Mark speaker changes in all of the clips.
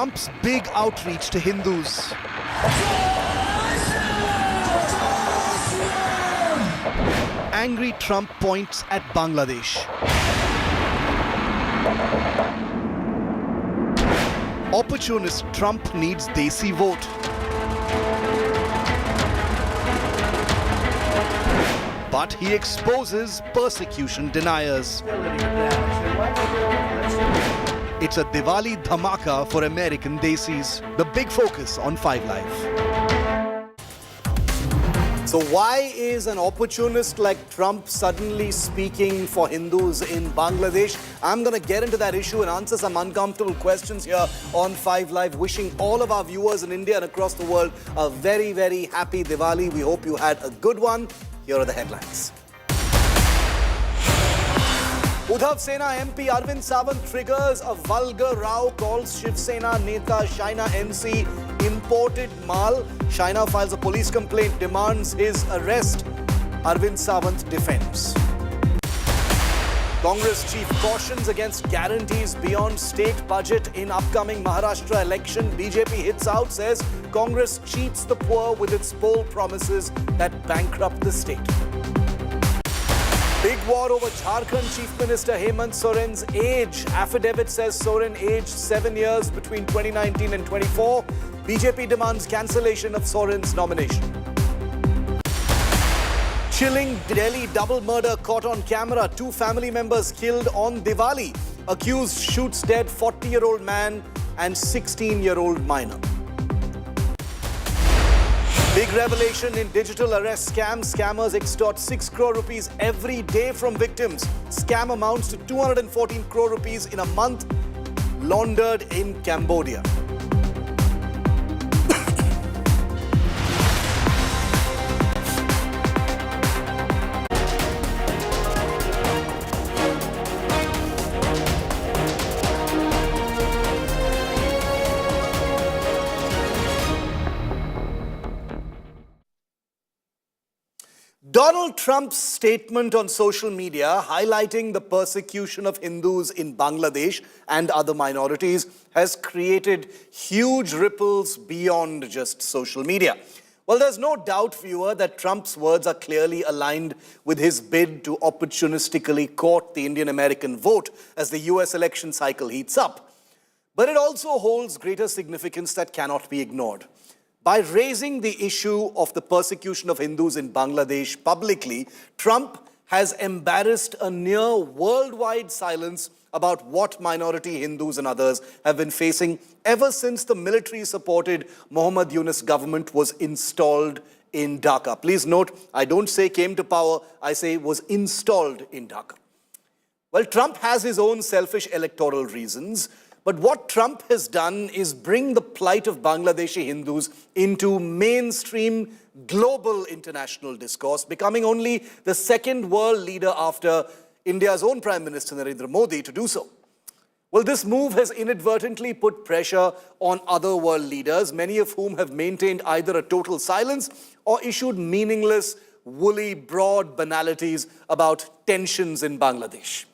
Speaker 1: Trump's big outreach to Hindus. Angry Trump points at Bangladesh. Opportunist Trump needs Desi vote. But he exposes persecution deniers. It's a Diwali dhamaka for American Desis. The big focus on 5 Live. So why is an opportunist like Trump suddenly speaking for Hindus in Bangladesh? I'm going to get into that issue and answer some uncomfortable questions here on 5 Live. Wishing all of our viewers in India and across the world a very, very happy Diwali. We hope you had a good one. Here are the headlines. Uddhav Sena MP Arvind Sawant triggers a vulgar row, calls Shiv Sena Neta Shaina NC imported mal. Shaina files a police complaint, demands his arrest. Arvind Sawant defends. Congress chief cautions against guarantees beyond state budget in upcoming Maharashtra election. BJP hits out, says Congress cheats the poor with its poll promises that bankrupt the state. Big war over Jharkhand Chief Minister Hemant Soren's age. Affidavit says Soren aged 7 years between 2019 and 24. BJP demands cancellation of Soren's nomination. Chilling Delhi double murder caught on camera. 2 family members killed on Diwali. Accused shoots dead 40-year-old man and 16-year-old minor. Big revelation in digital arrest scam. Scammers extort 6 crore rupees every day from victims. Scam amounts to 214 crore rupees in a month, laundered in Cambodia. Donald Trump's statement on social media highlighting the persecution of Hindus in Bangladesh and other minorities has created huge ripples beyond just social media. Well, there's no doubt, viewer, that Trump's words are clearly aligned with his bid to opportunistically court the Indian-American vote as the US election cycle heats up. But it also holds greater significance that cannot be ignored. By raising the issue of the persecution of Hindus in Bangladesh publicly, Trump has embarrassed a near worldwide silence about what minority Hindus and others have been facing ever since the military-supported Muhammad Yunus government was installed in Dhaka. Please note, I don't say came to power, I say was installed in Dhaka. Well, Trump has his own selfish electoral reasons. But what Trump has done is bring the plight of Bangladeshi Hindus into mainstream global international discourse, becoming only the second world leader after India's own Prime Minister Narendra Modi to do so. Well, this move has inadvertently put pressure on other world leaders, many of whom have maintained either a total silence or issued meaningless, woolly, broad banalities about tensions in Bangladesh.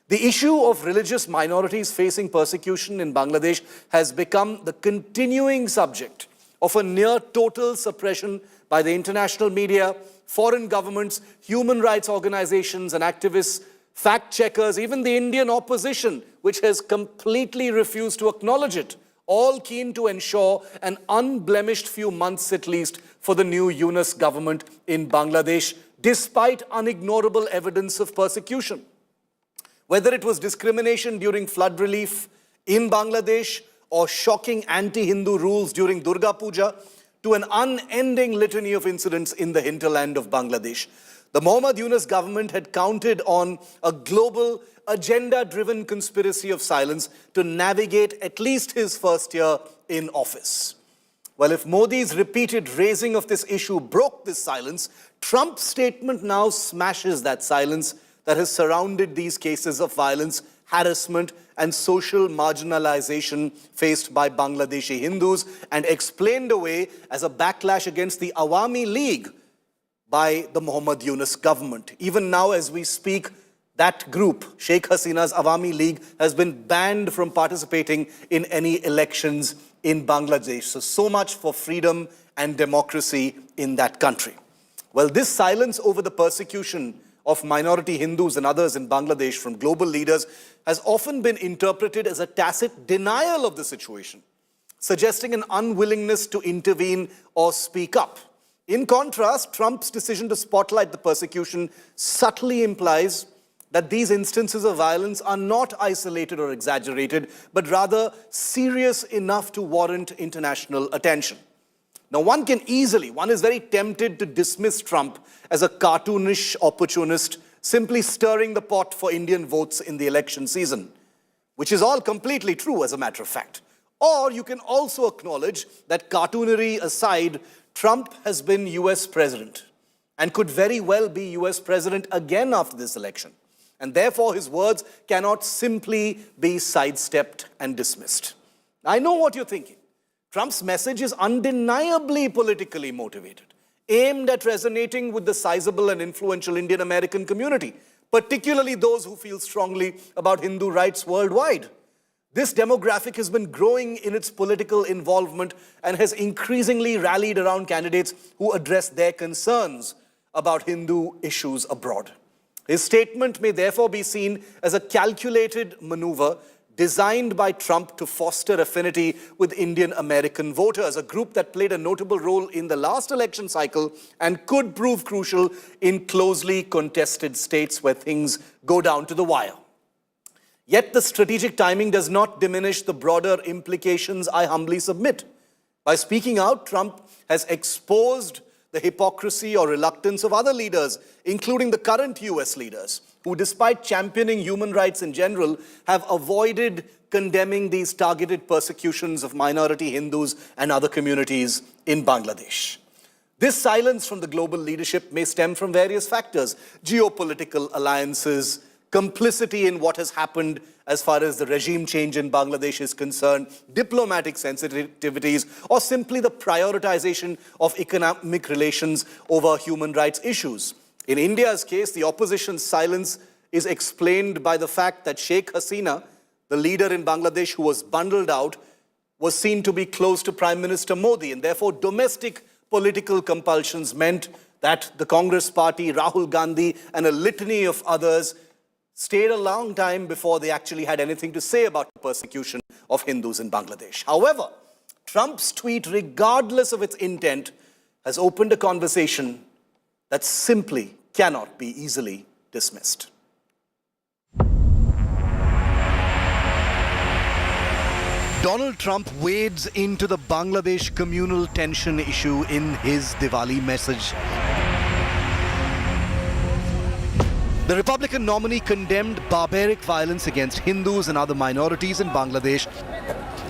Speaker 1: The issue of religious minorities facing persecution in Bangladesh has become the continuing subject of a near-total suppression by the international media, foreign governments, human rights organizations and activists, fact-checkers, even the Indian opposition, which has completely refused to acknowledge it, all keen to ensure an unblemished few months at least for the new Yunus government in Bangladesh, despite unignorable evidence of persecution. Whether it was discrimination during flood relief in Bangladesh or shocking anti-Hindu rules during Durga Puja, to an unending litany of incidents in the hinterland of Bangladesh. The Muhammad Yunus government had counted on a global, agenda-driven conspiracy of silence to navigate at least his first year in office. Well, if Modi's repeated raising of this issue broke this silence, Trump's statement now smashes that silence that has surrounded these cases of violence, harassment, and social marginalization faced by Bangladeshi Hindus and explained away as a backlash against the Awami League by the Muhammad Yunus government. Even now, as we speak, That group, Sheikh Hasina's Awami League, has been banned from participating in any elections in Bangladesh. So much for freedom and democracy in that country. Well, this silence over the persecution of minority Hindus and others in Bangladesh from global leaders has often been interpreted as a tacit denial of the situation, suggesting an unwillingness to intervene or speak up. In contrast, Trump's decision to spotlight the persecution subtly implies that these instances of violence are not isolated or exaggerated, but rather serious enough to warrant international attention. Now, one is very tempted to dismiss Trump as a cartoonish opportunist, simply stirring the pot for Indian votes in the election season, which is all completely true, as a matter of fact. Or you can also acknowledge that, cartoonery aside, Trump has been US president and could very well be US president again after this election. And therefore, his words cannot simply be sidestepped and dismissed. I know what you're thinking. Trump's message is undeniably politically motivated, aimed at resonating with the sizable and influential Indian American community, particularly those who feel strongly about Hindu rights worldwide. This demographic has been growing in its political involvement and has increasingly rallied around candidates who address their concerns about Hindu issues abroad. His statement may therefore be seen as a calculated maneuver designed by Trump to foster affinity with Indian American voters, a group that played a notable role in the last election cycle and could prove crucial in closely contested states where things go down to the wire. Yet the strategic timing does not diminish the broader implications, I humbly submit. By speaking out, Trump has exposed the hypocrisy or reluctance of other leaders, including the current US leaders, who, despite championing human rights in general, have avoided condemning these targeted persecutions of minority Hindus and other communities in Bangladesh. This silence from the global leadership may stem from various factors: geopolitical alliances, complicity in what has happened as far as the regime change in Bangladesh is concerned, diplomatic sensitivities, or simply the prioritization of economic relations over human rights issues. In India's case, the opposition's silence is explained by the fact that Sheikh Hasina, the leader in Bangladesh who was bundled out, was seen to be close to Prime Minister Modi, and therefore domestic political compulsions meant that the Congress party, Rahul Gandhi, and a litany of others stayed a long time before they actually had anything to say about the persecution of Hindus in Bangladesh. However, Trump's tweet, regardless of its intent, has opened a conversation that simply cannot be easily dismissed. Donald Trump wades into the Bangladesh communal tension issue in his Diwali message. The Republican nominee condemned barbaric violence against Hindus and other minorities in Bangladesh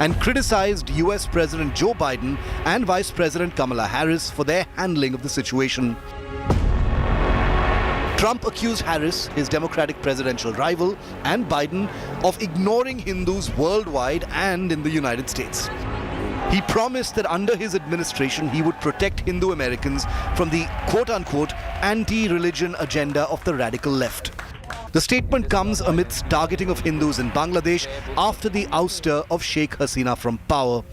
Speaker 1: and criticized US President Joe Biden and Vice President Kamala Harris for their handling of the situation. Trump accused Harris, his Democratic presidential rival, and Biden of ignoring Hindus worldwide and in the United States. He promised that under his administration he would protect Hindu Americans from the quote-unquote anti-religion agenda of the radical left. The statement comes amidst targeting of Hindus in Bangladesh after the ouster of Sheikh Hasina from power,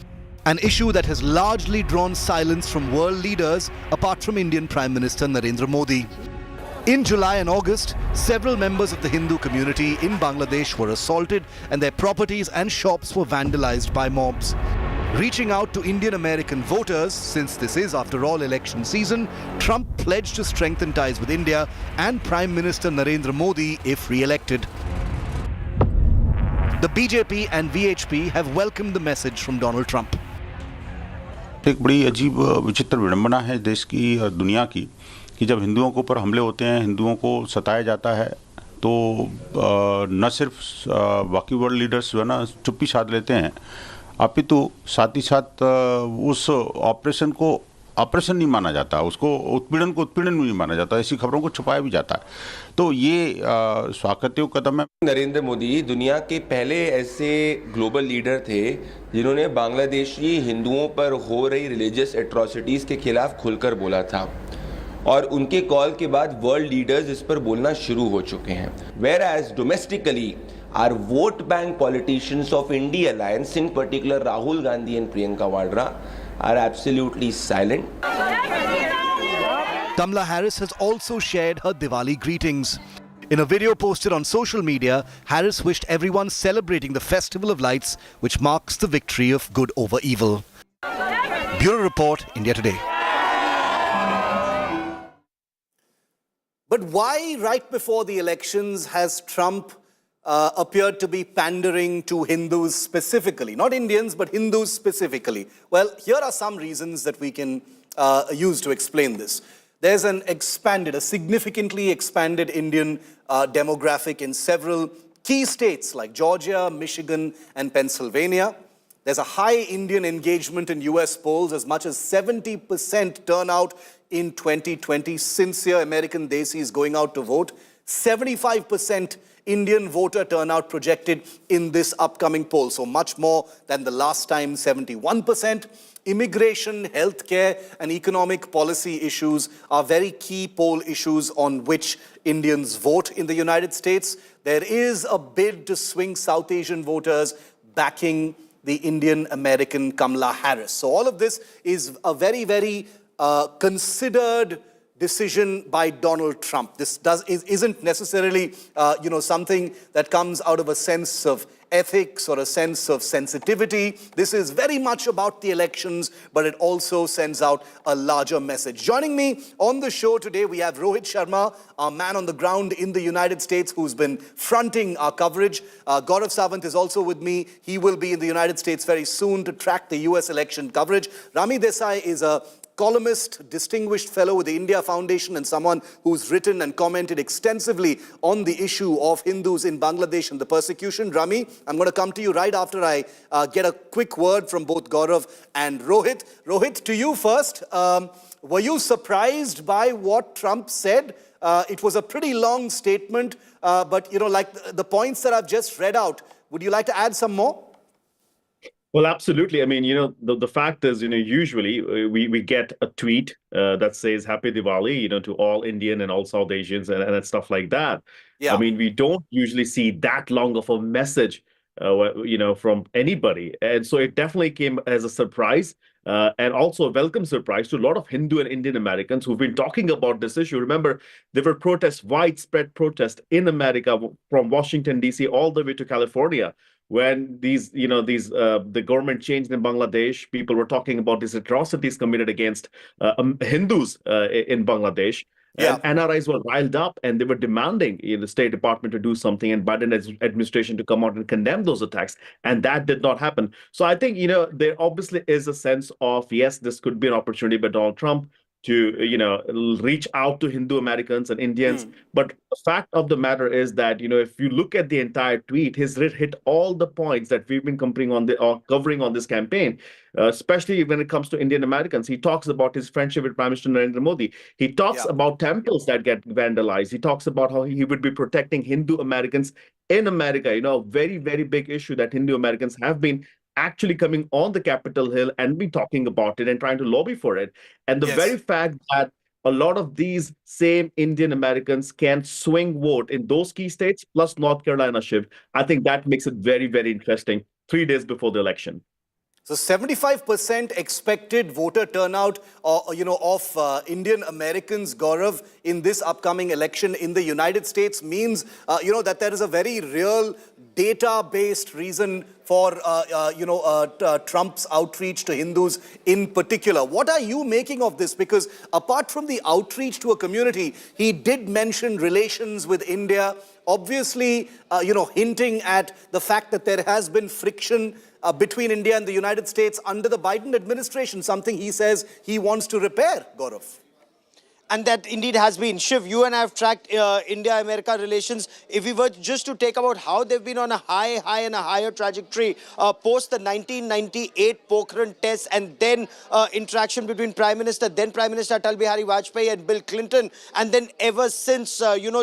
Speaker 1: an issue that has largely drawn silence from world leaders apart from Indian Prime Minister Narendra Modi. In July and August, several members of the Hindu community in Bangladesh were assaulted and their properties and shops were vandalized by mobs. Reaching out to Indian American voters, since this is, after all, election season, Trump pledged to strengthen ties with India and Prime Minister Narendra Modi if re-elected. The BJP and VHP have welcomed the message from Donald Trump.
Speaker 2: एक बड़ी अजीब विचित्र विडंबना है देश की और दुनिया की कि जब हिंदुओं के ऊपर हमले होते हैं, हिंदुओं को सताया जाता है, तो न सिर्फ बाकी वर्ल्ड लीडर्स जो है ना चुप्पी साध लेते हैं, अपितु साथ ही साथ उस ऑपरेशन को ऑपरेशन नहीं माना जाता, उसको उत्पीड़न को उत्पीड़न नहीं माना जाता, ऐसी खबरों को छुपाया भी जाता है। तो ये स्वागत कदम है।
Speaker 3: नरेंद्र मोदी दुनिया के पहले ऐसे ग्लोबल लीडर थे जिन्होंने बांग्लादेशी हिंदुओं पर हो रही रिलीजियस एट्रोसिटीज़ के खिलाफ खुलकर बोला था। और उनके कॉल के बाद वर्ल्ड लीडर्स इस पर बोलना शुरू हो चुके हैं. Whereas domestically, our vote bank politicians of India Alliance, in particular Rahul Gandhi and Priyanka Vadra, are absolutely silent.
Speaker 1: Kamala Harris has also shared her Diwali greetings. In a video posted on social media, Harris wished everyone celebrating the Festival of Lights, which marks the victory of good over evil. Bureau Report, India Today. But why, right before the elections, has Trump appeared to be pandering to Hindus specifically? Not Indians, but Hindus specifically. Well, here are some reasons that we can use to explain this. There's a significantly expanded Indian demographic in several key states like Georgia, Michigan, and Pennsylvania. There's a high Indian engagement in US polls, as much as 70% turnout in 2020. Sincere American Desi is going out to vote. 75% Indian voter turnout projected in this upcoming poll, so much more than the last time, 71%. Immigration, healthcare, and economic policy issues are very key poll issues on which Indians vote in the United States. There is a bid to swing South Asian voters backing the Indian American Kamala Harris. So all of this is a very, very considered decision by Donald Trump. This isn't necessarily something that comes out of a sense of ethics or a sense of sensitivity. This is very much about the elections, but it also sends out a larger message. Joining me on the show today, we have Rohit Sharma, our man on the ground in the United States, who's been fronting our coverage. Gaurav Sawant is also with me. He will be in the United States very soon to track the US election coverage. Rami Desai is a columnist, distinguished fellow with the India Foundation, and someone who's written and commented extensively on the issue of Hindus in Bangladesh and the persecution. Rami, I'm going to come to you right after I get a quick word from both Gaurav and Rohit. Rohit, to you first. Were you surprised by what Trump said? It was a pretty long statement, but like the points that I've just read out, would you like to add some more?
Speaker 4: Well, absolutely. I mean, the fact is, usually we get a tweet that says Happy Diwali, to all Indian and all South Asians and stuff like that.
Speaker 1: Yeah.
Speaker 4: I mean, we don't usually see that long of a message, from anybody. And so it definitely came as a surprise and also a welcome surprise to a lot of Hindu and Indian Americans who've been talking about this issue. Remember, there were protests, widespread protests in America from Washington, D.C. all the way to California. When the government changed in Bangladesh, people were talking about these atrocities committed against Hindus in Bangladesh.
Speaker 1: Yeah.
Speaker 4: And NRIs were riled up and they were demanding the State Department to do something and Biden administration to come out and condemn those attacks. And that did not happen. So I think, there obviously is a sense of, yes, this could be an opportunity by Donald Trump to, reach out to Hindu Americans and Indians. But the fact of the matter is that, if you look at the entire tweet, he's hit all the points that we've been covering on this campaign, especially when it comes to Indian Americans. He talks about his friendship with Prime Minister Narendra Modi. He talks about temples that get vandalized. He talks about how he would be protecting Hindu Americans in America, a very, very big issue that Hindu Americans have been actually coming on the Capitol Hill and be talking about it and trying to lobby for it. And the very fact that a lot of these same Indian Americans can swing vote in those key states, plus North Carolina, Shiv, I think that makes it very, very interesting 3 days before the election.
Speaker 1: So 75% expected voter turnout, of Indian Americans, Gaurav, in this upcoming election in the United States means, that there is a very real data-based reason for, Trump's outreach to Hindus in particular. What are you making of this? Because apart from the outreach to a community, he did mention relations with India, obviously, hinting at the fact that there has been friction between India and the United States under the Biden administration, something he says he wants to repair, Gaurav.
Speaker 5: And that indeed has been. Shiv, you and I have tracked India-America relations. If we were just to take about how they've been on a high and a higher trajectory post the 1998 Pokhran test and then interaction between then Prime Minister Atal Bihari Vajpayee and Bill Clinton. And then ever since,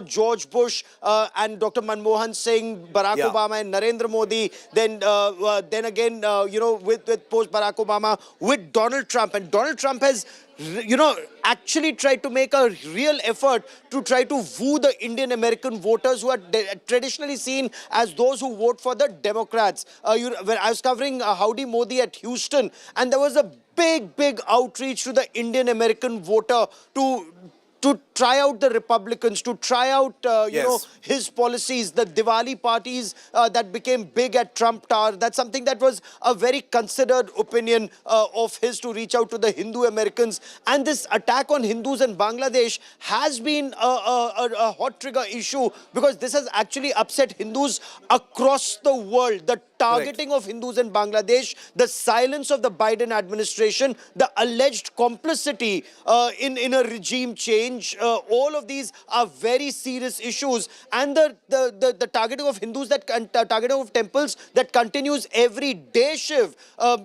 Speaker 5: George Bush and Dr. Manmohan Singh, Barack Obama and Narendra Modi, then again, with post Barack Obama, with Donald Trump. And Donald Trump has actually tried to make a real effort to try to woo the Indian American voters who are traditionally seen as those who vote for the Democrats. When I was covering Howdy Modi at Houston, and there was a big outreach to the Indian American voter to try out the Republicans, to try out,
Speaker 1: Yes.
Speaker 5: his policies, the Diwali parties that became big at Trump Tower. That's something that was a very considered opinion of his, to reach out to the Hindu Americans. And this attack on Hindus in Bangladesh has been a hot trigger issue, because this has actually upset Hindus across the world. The targeting of Hindus in Bangladesh, the silence of the Biden administration, the alleged complicity in a regime change, all of these are very serious issues. And the targeting of Hindus, targeting of temples, that continues every day, Shiv.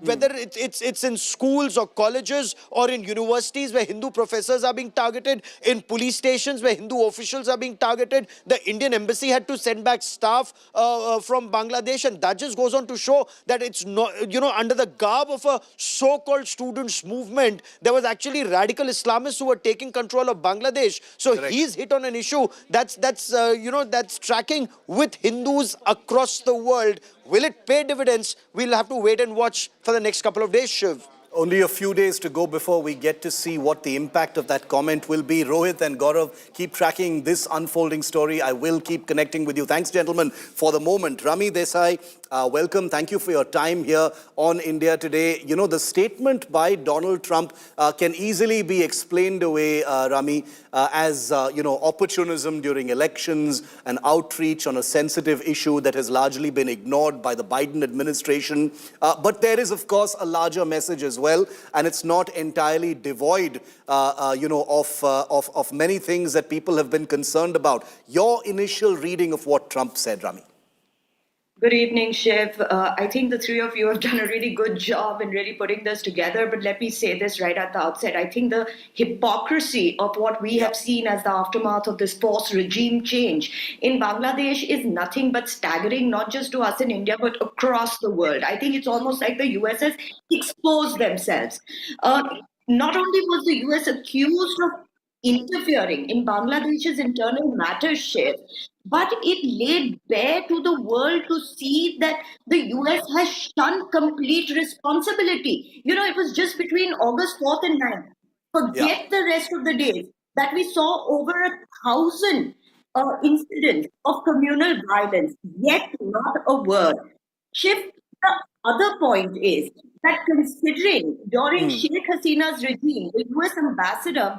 Speaker 5: Whether it's in schools or colleges or in universities where Hindu professors are being targeted, in police stations where Hindu officials are being targeted. The Indian embassy had to send back staff from Bangladesh, and that just goes on to show that it's not, under the garb of a so-called students movement, there was actually radical Islamists who were taking control of Bangladesh. So he's hit on an issue that's tracking with Hindus across the world. Will it pay dividends? We'll have to wait and watch for the next couple of days, Shiv.
Speaker 1: Only a few days to go before we get to see what the impact of that comment will be. Rohit and Gaurav, keep tracking this unfolding story. I will keep connecting with you. Thanks, gentlemen, for the moment. Rami Desai, welcome. Thank you for your time here on India Today. The statement by Donald Trump can easily be explained away, Rami, as, opportunism during elections, an outreach on a sensitive issue that has largely been ignored by the Biden administration. But there is, of course, a larger message as well. And it's not entirely devoid, of many things that people have been concerned about. Your initial reading of what Trump said, Rami?
Speaker 6: Good evening, Shiv. I think the three of you have done a really good job in really putting this together. But let me say this right at the outset. I think the hypocrisy of what we have seen as the aftermath of this post-regime change in Bangladesh is nothing but staggering, not just to us in India, but across the world. I think it's almost like the US has exposed themselves. Not only was the US accused of interfering in Bangladesh's internal matters, Shiv, but it laid bare to the world to see that the US has shunned complete responsibility. It was just between August 4th and 9th. Forget the rest of the days that we saw over 1,000 incidents of communal violence, yet not a word. Shiv, the other point is that considering during Sheikh Hasina's regime, the US Ambassador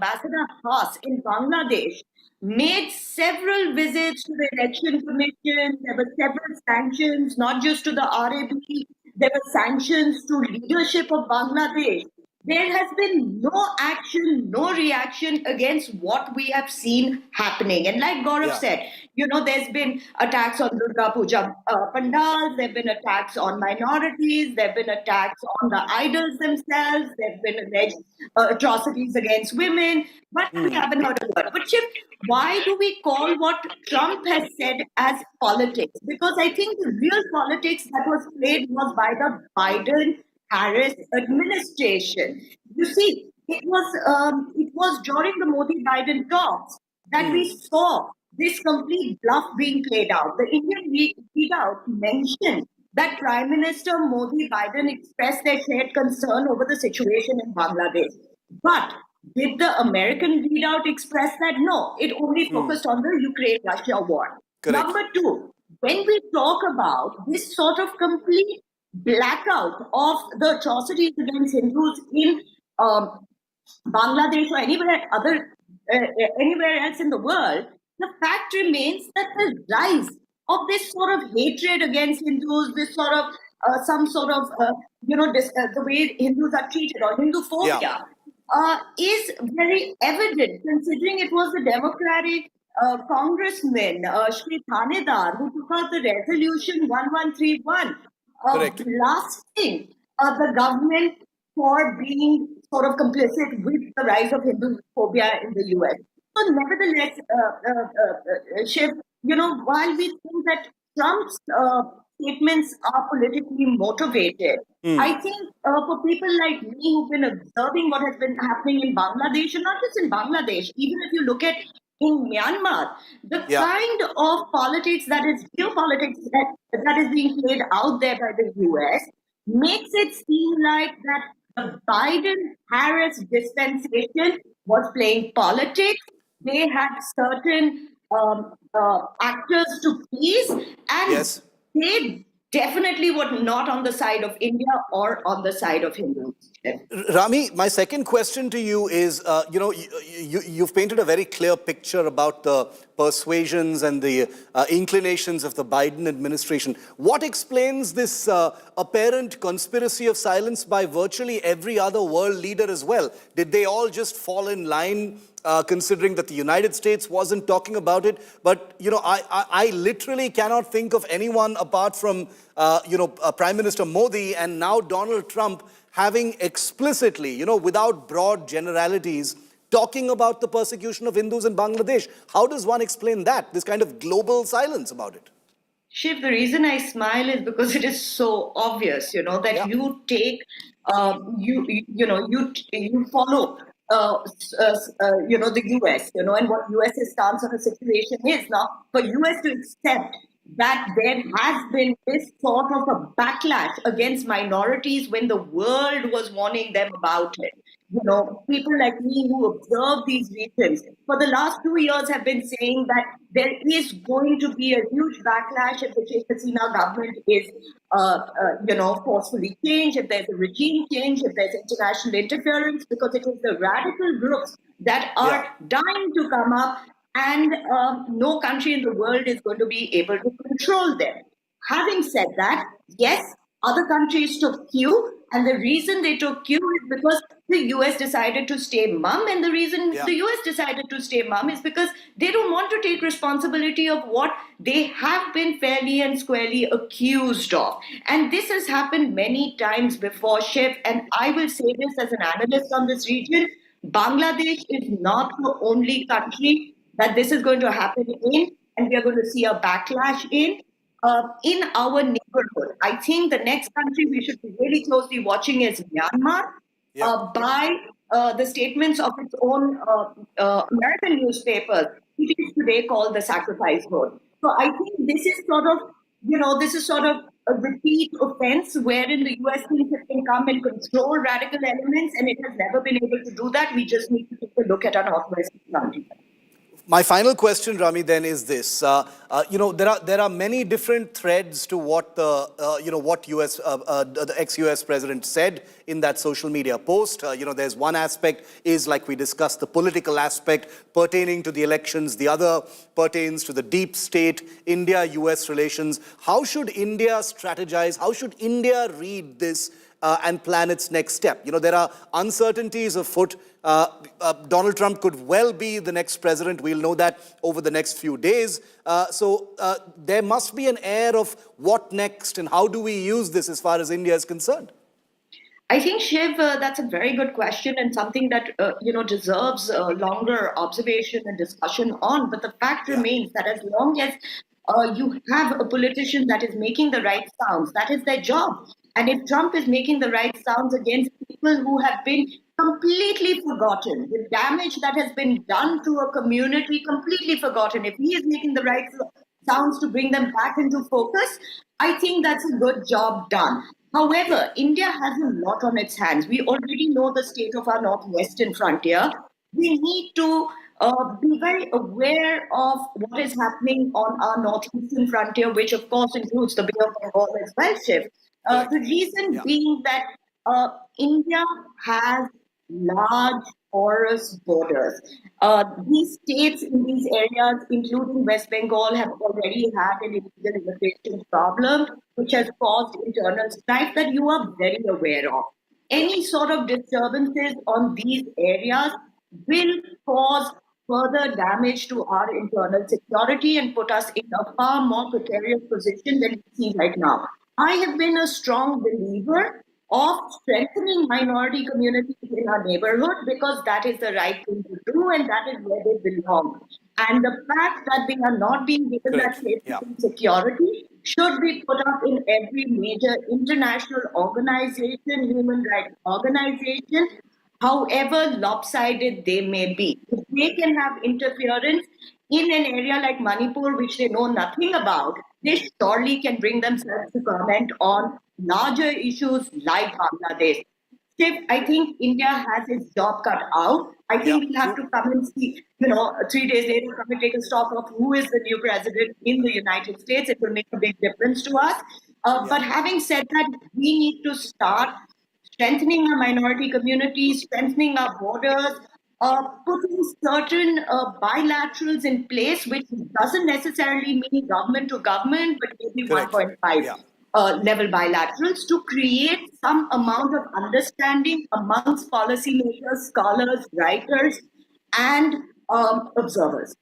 Speaker 6: Haas in Bangladesh, made several visits to the election commission. There were several sanctions, not just to the RAB, there were sanctions to leadership of Bangladesh. There has been no action, no reaction against what we have seen happening. And like Gaurav said, there's been attacks on Durga Puja pandals, there have been attacks on minorities, there have been attacks on the idols themselves, there have been alleged atrocities against women, but we haven't heard a word. But Chip, why do we call what Trump has said as politics? Because I think the real politics that was played was by the Biden-Harris administration. You see, it was during the Modi-Biden talks that we saw this complete bluff being played out. The Indian readout mentioned that Prime Minister Modi Biden expressed their shared concern over the situation in Bangladesh. But did the American readout express that? No, it only focused on the Ukraine-Russia war.
Speaker 1: Correct.
Speaker 6: Number two, when we talk about this sort of complete blackout of the atrocities against Hindus in Bangladesh or anywhere else in the world, the fact remains that the rise of this sort of hatred against Hindus, this sort of the way Hindus are treated or Hinduphobia is very evident, considering it was the Democratic Congressman Shri Thanedar who took out the resolution 1131, blasting the government for being sort of complicit with the rise of Hinduphobia in the US. So nevertheless, Shiv, while we think that Trump's statements are politically motivated. I think for people like me who've been observing what has been happening in Bangladesh, and not just in Bangladesh, even if you look at in Myanmar, the
Speaker 1: Yeah.
Speaker 6: kind of politics that is geopolitics that is being played out there by the US makes it seem like that the Biden-Harris dispensation was playing politics. They had certain actors to please, and
Speaker 1: Yes.
Speaker 6: they definitely were not on the side of India or on the side of Hindus.
Speaker 1: Rami, my second question to you is, you've painted a very clear picture about the persuasions and the inclinations of the Biden administration. What explains this apparent conspiracy of silence by virtually every other world leader as well? Did they all just fall in line, considering that the United States wasn't talking about it? But, I literally cannot think of anyone apart from, Prime Minister Modi and now Donald Trump having explicitly, without broad generalities, talking about the persecution of Hindus in Bangladesh. How does one explain that, this kind of global silence about it?
Speaker 6: Shiv, the reason I smile is because it is so obvious, that
Speaker 1: Yeah.
Speaker 6: you take, you follow, the US, and what US's stance on the situation is now. For US to accept that there has been this sort of a backlash against minorities when the world was warning them about it. People like me who observe these regions for the last 2 years have been saying that there is going to be a huge backlash if the Sheikh Hasina government is, forcefully changed, if there's a regime change, if there's international interference, because it is the radical groups that are dying to come up, and no country in the world is going to be able to control them. Having said that, yes, other countries took cue, and the reason they took cue is because the US decided to stay mum, and the reason the US decided to stay mum is because they don't want to take responsibility of what they have been fairly and squarely accused of. And this has happened many times before, Shiv, and I will say this as an analyst on this region, Bangladesh is not the only country that this is going to happen in, and we are going to see a backlash in our neighborhood. I think the next country we should be really closely watching is Myanmar, by the statements of its own American newspapers. It is today called the sacrifice road. So I think this is sort of a repeat offense wherein the US thinks it can come and control radical elements, and it has never been able to do that. We just need to take a look at our northwestern country.
Speaker 1: My final question, Rami, then is this: there are many different threads to what the ex-US president said in that social media post. There's one aspect is, like we discussed, the political aspect pertaining to the elections. The other pertains to the deep state India-US relations. How should India strategize? How should India read this and plan its next step? There are uncertainties afoot. Donald Trump could well be the next president. We'll know that over the next few days. So there must be an air of what next, and how do we use this as far as India is concerned?
Speaker 6: I think, Shiv, that's a very good question, and something that deserves longer observation and discussion on. But the fact remains that as long as you have a politician that is making the right sounds, that is their job. And if Trump is making the right sounds against people who have been completely forgotten, the damage that has been done to a community completely forgotten, if he is making the right sounds to bring them back into focus, I think that's a good job done. However, India has a lot on its hands. We already know the state of our northwestern frontier. We need to be very aware of what is happening on our northeastern frontier, which of course includes the Bay of Bengal as well, Shiv. The reason being that India has large porous borders. These states in these areas, including West Bengal, have already had an illegal immigration problem, which has caused internal strife that you are very aware of. Any sort of disturbances on these areas will cause further damage to our internal security and put us in a far more precarious position than we see right now. I have been a strong believer of strengthening minority communities in our neighborhood because that is the right thing to do and that is where they belong. And the fact that they are not being given that safety and security should be put up in every major international organization, human rights organization, however lopsided they may be. If they can have interference in an area like Manipur, which they know nothing about, they surely can bring themselves to comment on larger issues like Bangladesh. Shiv, I think India has its job cut out. I think we'll have to come and see, 3 days later, come and take a stock of who is the new president in the United States. It will make a big difference to us. But having said that, we need to start strengthening our minority communities, strengthening our borders, putting certain bilaterals in place, which doesn't necessarily mean government to government, but maybe
Speaker 1: Correct.
Speaker 6: 1.5 level bilaterals to create some amount of understanding amongst policymakers, scholars, writers, and observers.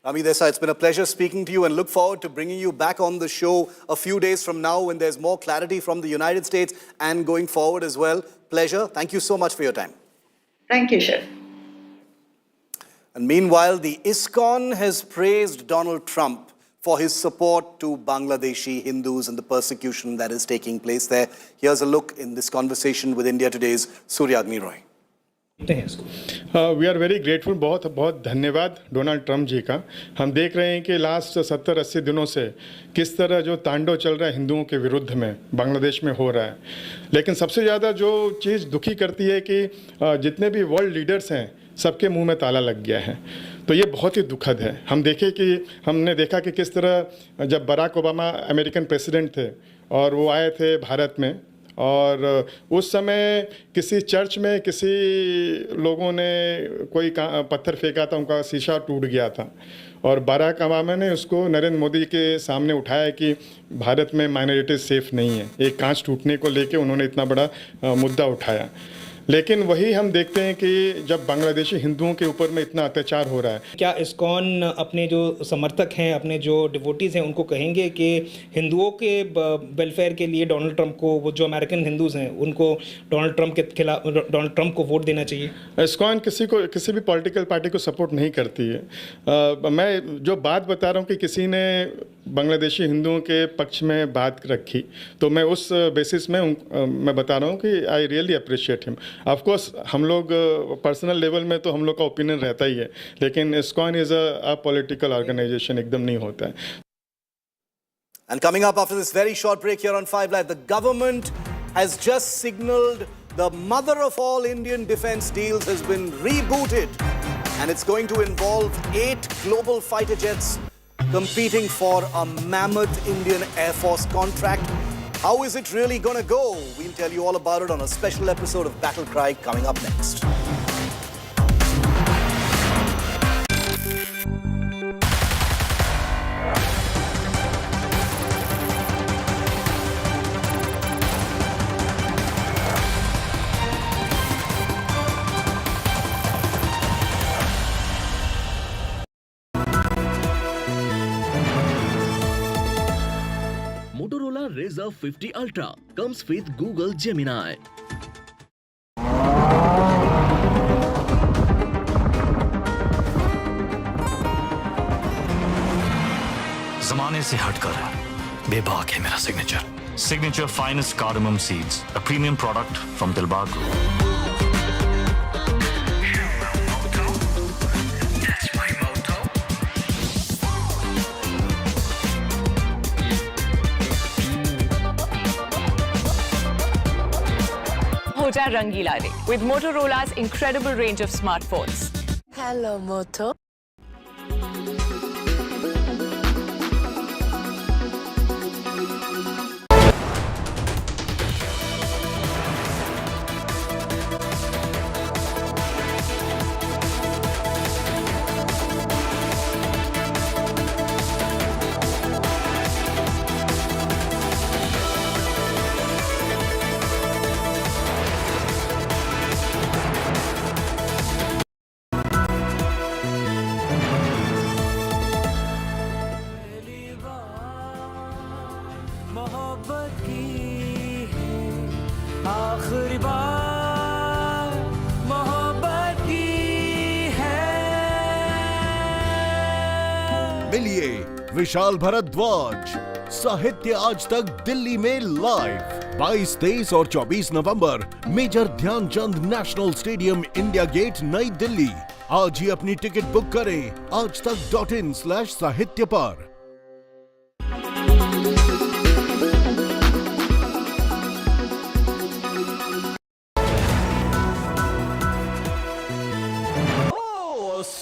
Speaker 1: Rami Desai, it's been a pleasure speaking to you and look forward to bringing you back on the show a few days from now when there's more clarity from the United States and going forward as well. Pleasure. Thank you so much for your time.
Speaker 6: Thank you, Shiv.
Speaker 1: And meanwhile, the ISKCON has praised Donald Trump for his support to Bangladeshi Hindus and the persecution that is taking place there. Here's a look in this conversation with India Today's Suryagni Roy.
Speaker 7: We are very grateful, बहुत बहुत धन्यवाद Donald Trump जी का। हम देख रहे हैं कि last 70-80 दिनों से किस तरह जो तांडव चल रहा है हिंदुओं के विरुद्ध में बांग्लादेश में हो रहा है। लेकिन सबसे ज़्यादा जो चीज़ दुखी करती है कि जितने भी वर्ल्ड लीडर्स हैं सबके मुंह में ताला लग गया है, तो ये बहुत ही दुखद है। हमने देखा कि किस तरह जब बराक ओबामा अमेरिकन प्रेसिडेंट थे और वो आए थे भारत में, और उस समय किसी चर्च में किसी लोगों ने कोई पत्थर फेंका था, उनका शीशा टूट गया था और बराक ओबामा ने उसको नरेंद्र मोदी के सामने उठाया कि भारत में माइनॉरिटीज सेफ नहीं है। एक कांच टूटने को लेके उन्होंने इतना बड़ा मुद्दा उठाया। लेकिन वही हम देखते हैं कि जब बांग्लादेशी हिंदुओं के ऊपर में इतना अत्याचार हो रहा है,
Speaker 8: क्या इस्कॉन अपने जो समर्थक हैं, अपने जो डिवोटीज़ हैं, उनको कहेंगे कि हिंदुओं के वेलफेयर के लिए डोनाल्ड ट्रंप को, वो जो अमेरिकन हिंदूज़ हैं, उनको डोनाल्ड ट्रंप के खिलाफ, डोनाल्ड ट्रंप को वोट देना चाहिए?
Speaker 7: इस्कॉन किसी भी पॉलिटिकल पार्टी को सपोर्ट नहीं करती है। मैं जो बात बता रहा हूँ कि किसी ने बांग्लादेशी हिंदुओं के पक्ष में बात रखी, तो मैं उस बेसिस में मैं बता रहा हूँ कि I really appreciate him. Of course हम लोग पर्सनल लेवल में तो हम लोग का ओपिनियन रहता ही है, लेकिन ISKCON is a political organisation एकदम नहीं होता है।
Speaker 1: And coming up after this very short break here on 5 Live, the government has just signaled the mother of all Indian defense deals has been rebooted, and it's going to involve 8 global fighter jets competing for a mammoth Indian Air Force contract. How is it really going to go? We'll tell you all about it on a special episode of Battle Cry coming up next.
Speaker 9: Motorola Razr 50 Ultra comes with Google Gemini.
Speaker 10: ज़माने से हटकर बेबाक है मेरा signature finest cardamom seeds, a premium product from Dilbar Group.
Speaker 11: हो जा रंगीला रे with Motorola's incredible range of smartphones.
Speaker 12: Hello, Moto.
Speaker 13: लिए विशाल भारद्वाज। साहित्य आज तक दिल्ली में लाइव 22, 23 और 24 नवंबर major Dhyanchand national stadium, India Gate, New Delhi. आज ही अपनी टिकट बुक करें aajtak.in/साहित्य पर।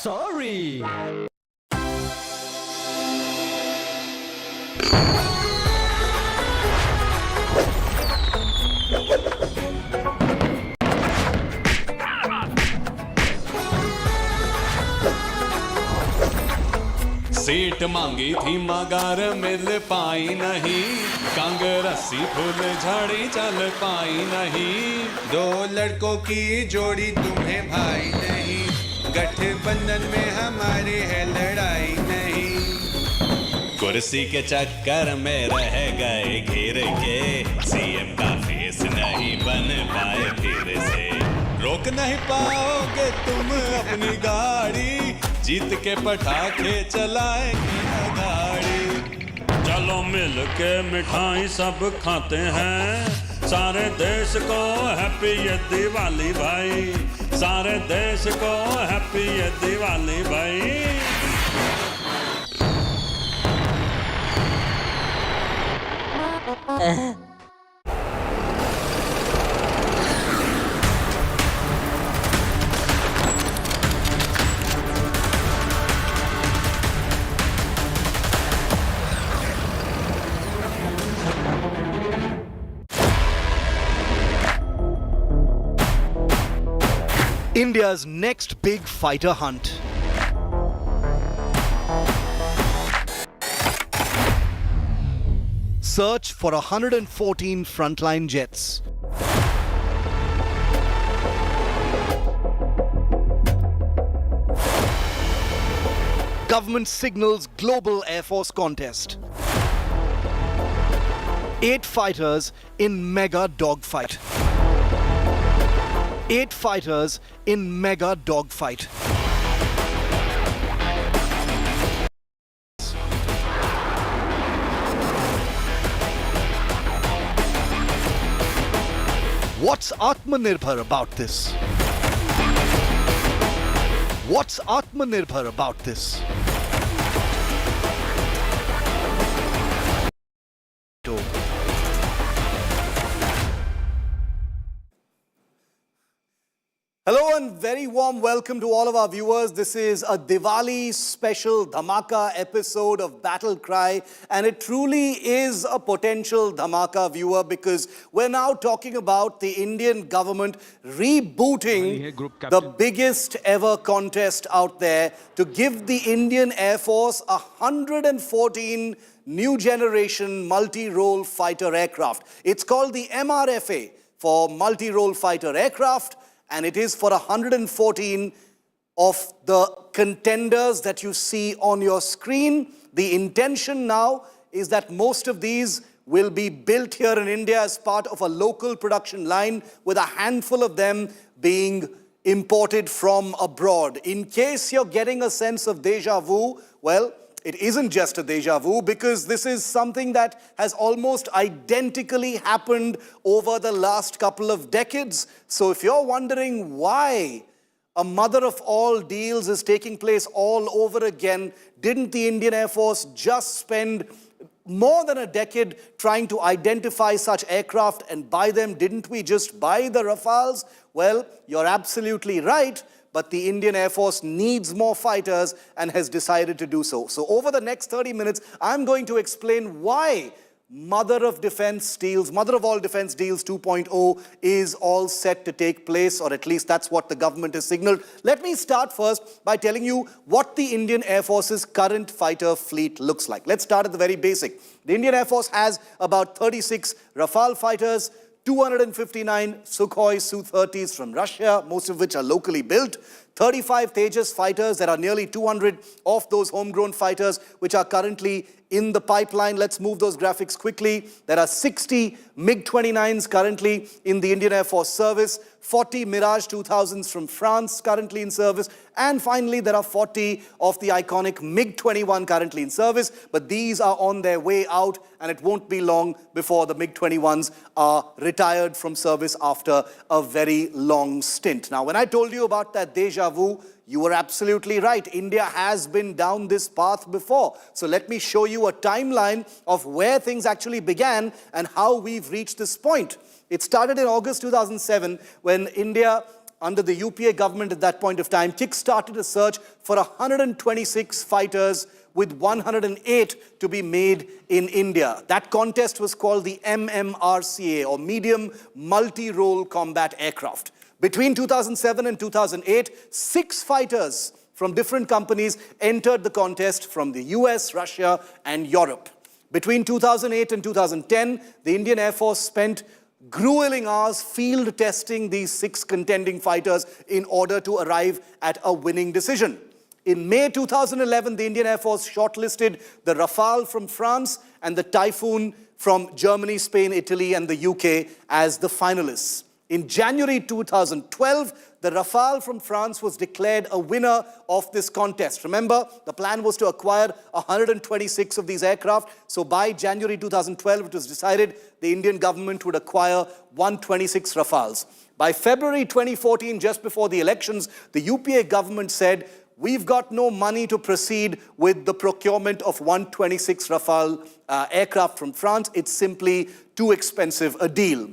Speaker 14: Sorry.
Speaker 15: सीट मांगी थी मगर मिल पाई नहीं, कांग्रेसी फूल झड़ी चल पाई नहीं।
Speaker 16: दो लड़कों की जोड़ी तुम्हें भाई नहीं, गठबंधन में हमारे है लड़ाई नहीं।
Speaker 15: कुर्सी के चक्कर में रह गए घिर के, सीएम का फेस नहीं बन पाए फिर से। रोक नहीं पाओगे तुम अपनी गाड़ी, जीत के पटाखे चलाएंगे गाड़ी।
Speaker 17: चलो मिल के मिठाई सब खाते हैं, सारे देश को हैप्पी ये दिवाली भाई, सारे देश को हैप्पी ये दिवाली भाई।
Speaker 1: India's next big fighter hunt. Search for 114 frontline jets. Government signals global Air Force contest. 8 fighters in mega dogfight. 8 fighters in mega dogfight. What's Atmanirbhar about this? What's Atmanirbhar about this? Hello and very warm welcome to all of our viewers. This is a Diwali special dhamaka episode of Battle Cry, and it truly is a potential dhamaka, viewer, because we're now talking about the Indian government rebooting the biggest ever contest out there to give the Indian Air Force 114 new generation multi-role fighter aircraft. It's called the MRFA for multi-role fighter aircraft, and it is for 114 of the contenders that you see on your screen. The intention now is that most of these will be built here in India as part of a local production line, with a handful of them being imported from abroad. In case you're getting a sense of deja vu, well, it isn't just a deja vu, because this is something that has almost identically happened over the last couple of decades. So if you're wondering why a mother of all deals is taking place all over again, didn't the Indian Air Force just spend more than a decade trying to identify such aircraft and buy them? Didn't we just buy the Rafales? Well, you're absolutely right. But the Indian Air Force needs more fighters and has decided to do so. So over the next 30 minutes, I'm going to explain why Mother of all defense deals 2.0 is all set to take place, or at least that's what the government has signaled. Let me start first by telling you what the Indian Air Force's current fighter fleet looks like. Let's start at the very basic. The Indian Air Force has about 36 Rafale fighters, 259 Sukhoi Su-30s from Russia, most of which are locally built, 35 Tejas fighters. There are nearly 200 of those homegrown fighters which are currently in the pipeline. Let's move those graphics quickly. There are 60 MiG-29s currently in the Indian Air Force service, 40 Mirage 2000s from France currently in service, and finally there are 40 of the iconic MiG-21 currently in service, but these are on their way out and it won't be long before the MiG-21s are retired from service after a very long stint. Now, when I told you about that deja vu, you were absolutely right. India has been down this path before. So let me show you a timeline of where things actually began and how we've reached this point. It started in August 2007 when India, under the UPA government at that point of time, kick-started a search for 126 fighters with 108 to be made in India. That contest was called the MMRCA, or Medium Multi-Role Combat Aircraft. Between 2007 and 2008, 6 fighters from different companies entered the contest from the US, Russia, and Europe. Between 2008 and 2010, the Indian Air Force spent grueling hours field testing these 6 contending fighters in order to arrive at a winning decision. In May 2011, the Indian Air Force shortlisted the Rafale from France and the Typhoon from Germany, Spain, Italy, and the UK as the finalists. In January 2012, the Rafale from France was declared a winner of this contest. Remember, the plan was to acquire 126 of these aircraft. So by January 2012, it was decided the Indian government would acquire 126 Rafales. By February 2014, just before the elections, the UPA government said, we've got no money to proceed with the procurement of 126 Rafale aircraft from France. It's simply too expensive a deal.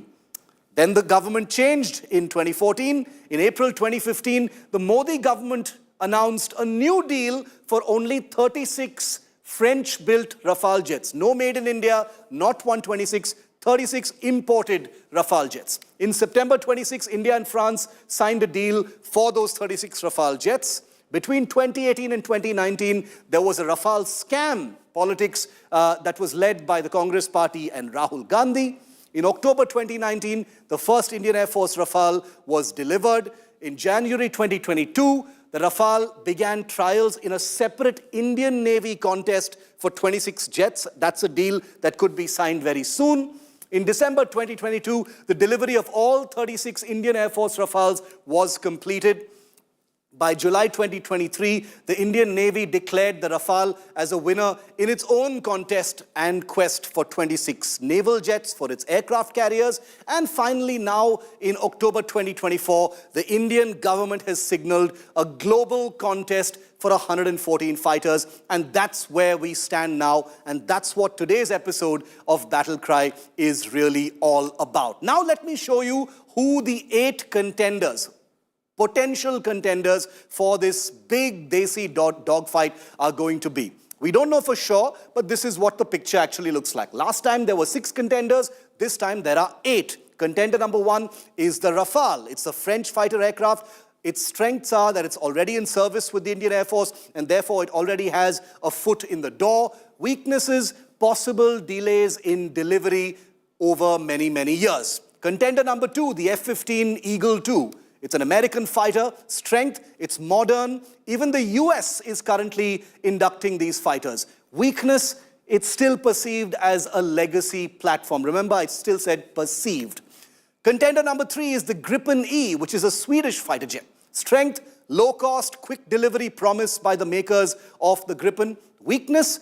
Speaker 1: Then the government changed in 2014. In April 2015, the Modi government announced a new deal for only 36 French-built Rafale jets. No made in India, not 126, 36 imported Rafale jets. In September 26, India and France signed a deal for those 36 Rafale jets. Between 2018 and 2019, there was a Rafale scam politics that was led by the Congress party and Rahul Gandhi. In October 2019, the first Indian Air Force Rafale was delivered. In January 2022, the Rafale began trials in a separate Indian Navy contest for 26 jets. That's a deal that could be signed very soon. In December 2022, the delivery of all 36 Indian Air Force Rafales was completed. By July 2023, the Indian Navy declared the Rafale as a winner in its own contest and quest for 26 naval jets for its aircraft carriers. And finally, now in October 2024, the Indian government has signaled a global contest for 114 fighters. And that's where we stand now. And that's what today's episode of Battle Cry is really all about. Now let me show you who the 8 contenders, potential contenders for this big Desi dogfight are going to be. We don't know for sure, but this is what the picture actually looks like. Last time there were 6 contenders. This time there are 8. Contender number 1 is the Rafale. It's a French fighter aircraft. Its strengths are that it's already in service with the Indian Air Force, and therefore it already has a foot in the door. Weaknesses, possible delays in delivery over many, many years. Contender number 2, the F-15 Eagle II. It's an American fighter. Strength, it's modern. Even the US is currently inducting these fighters. Weakness, it's still perceived as a legacy platform. Remember, I still said perceived. Contender number 3 is the Gripen E, which is a Swedish fighter jet. Strength, low cost, quick delivery promised by the makers of the Gripen. Weakness,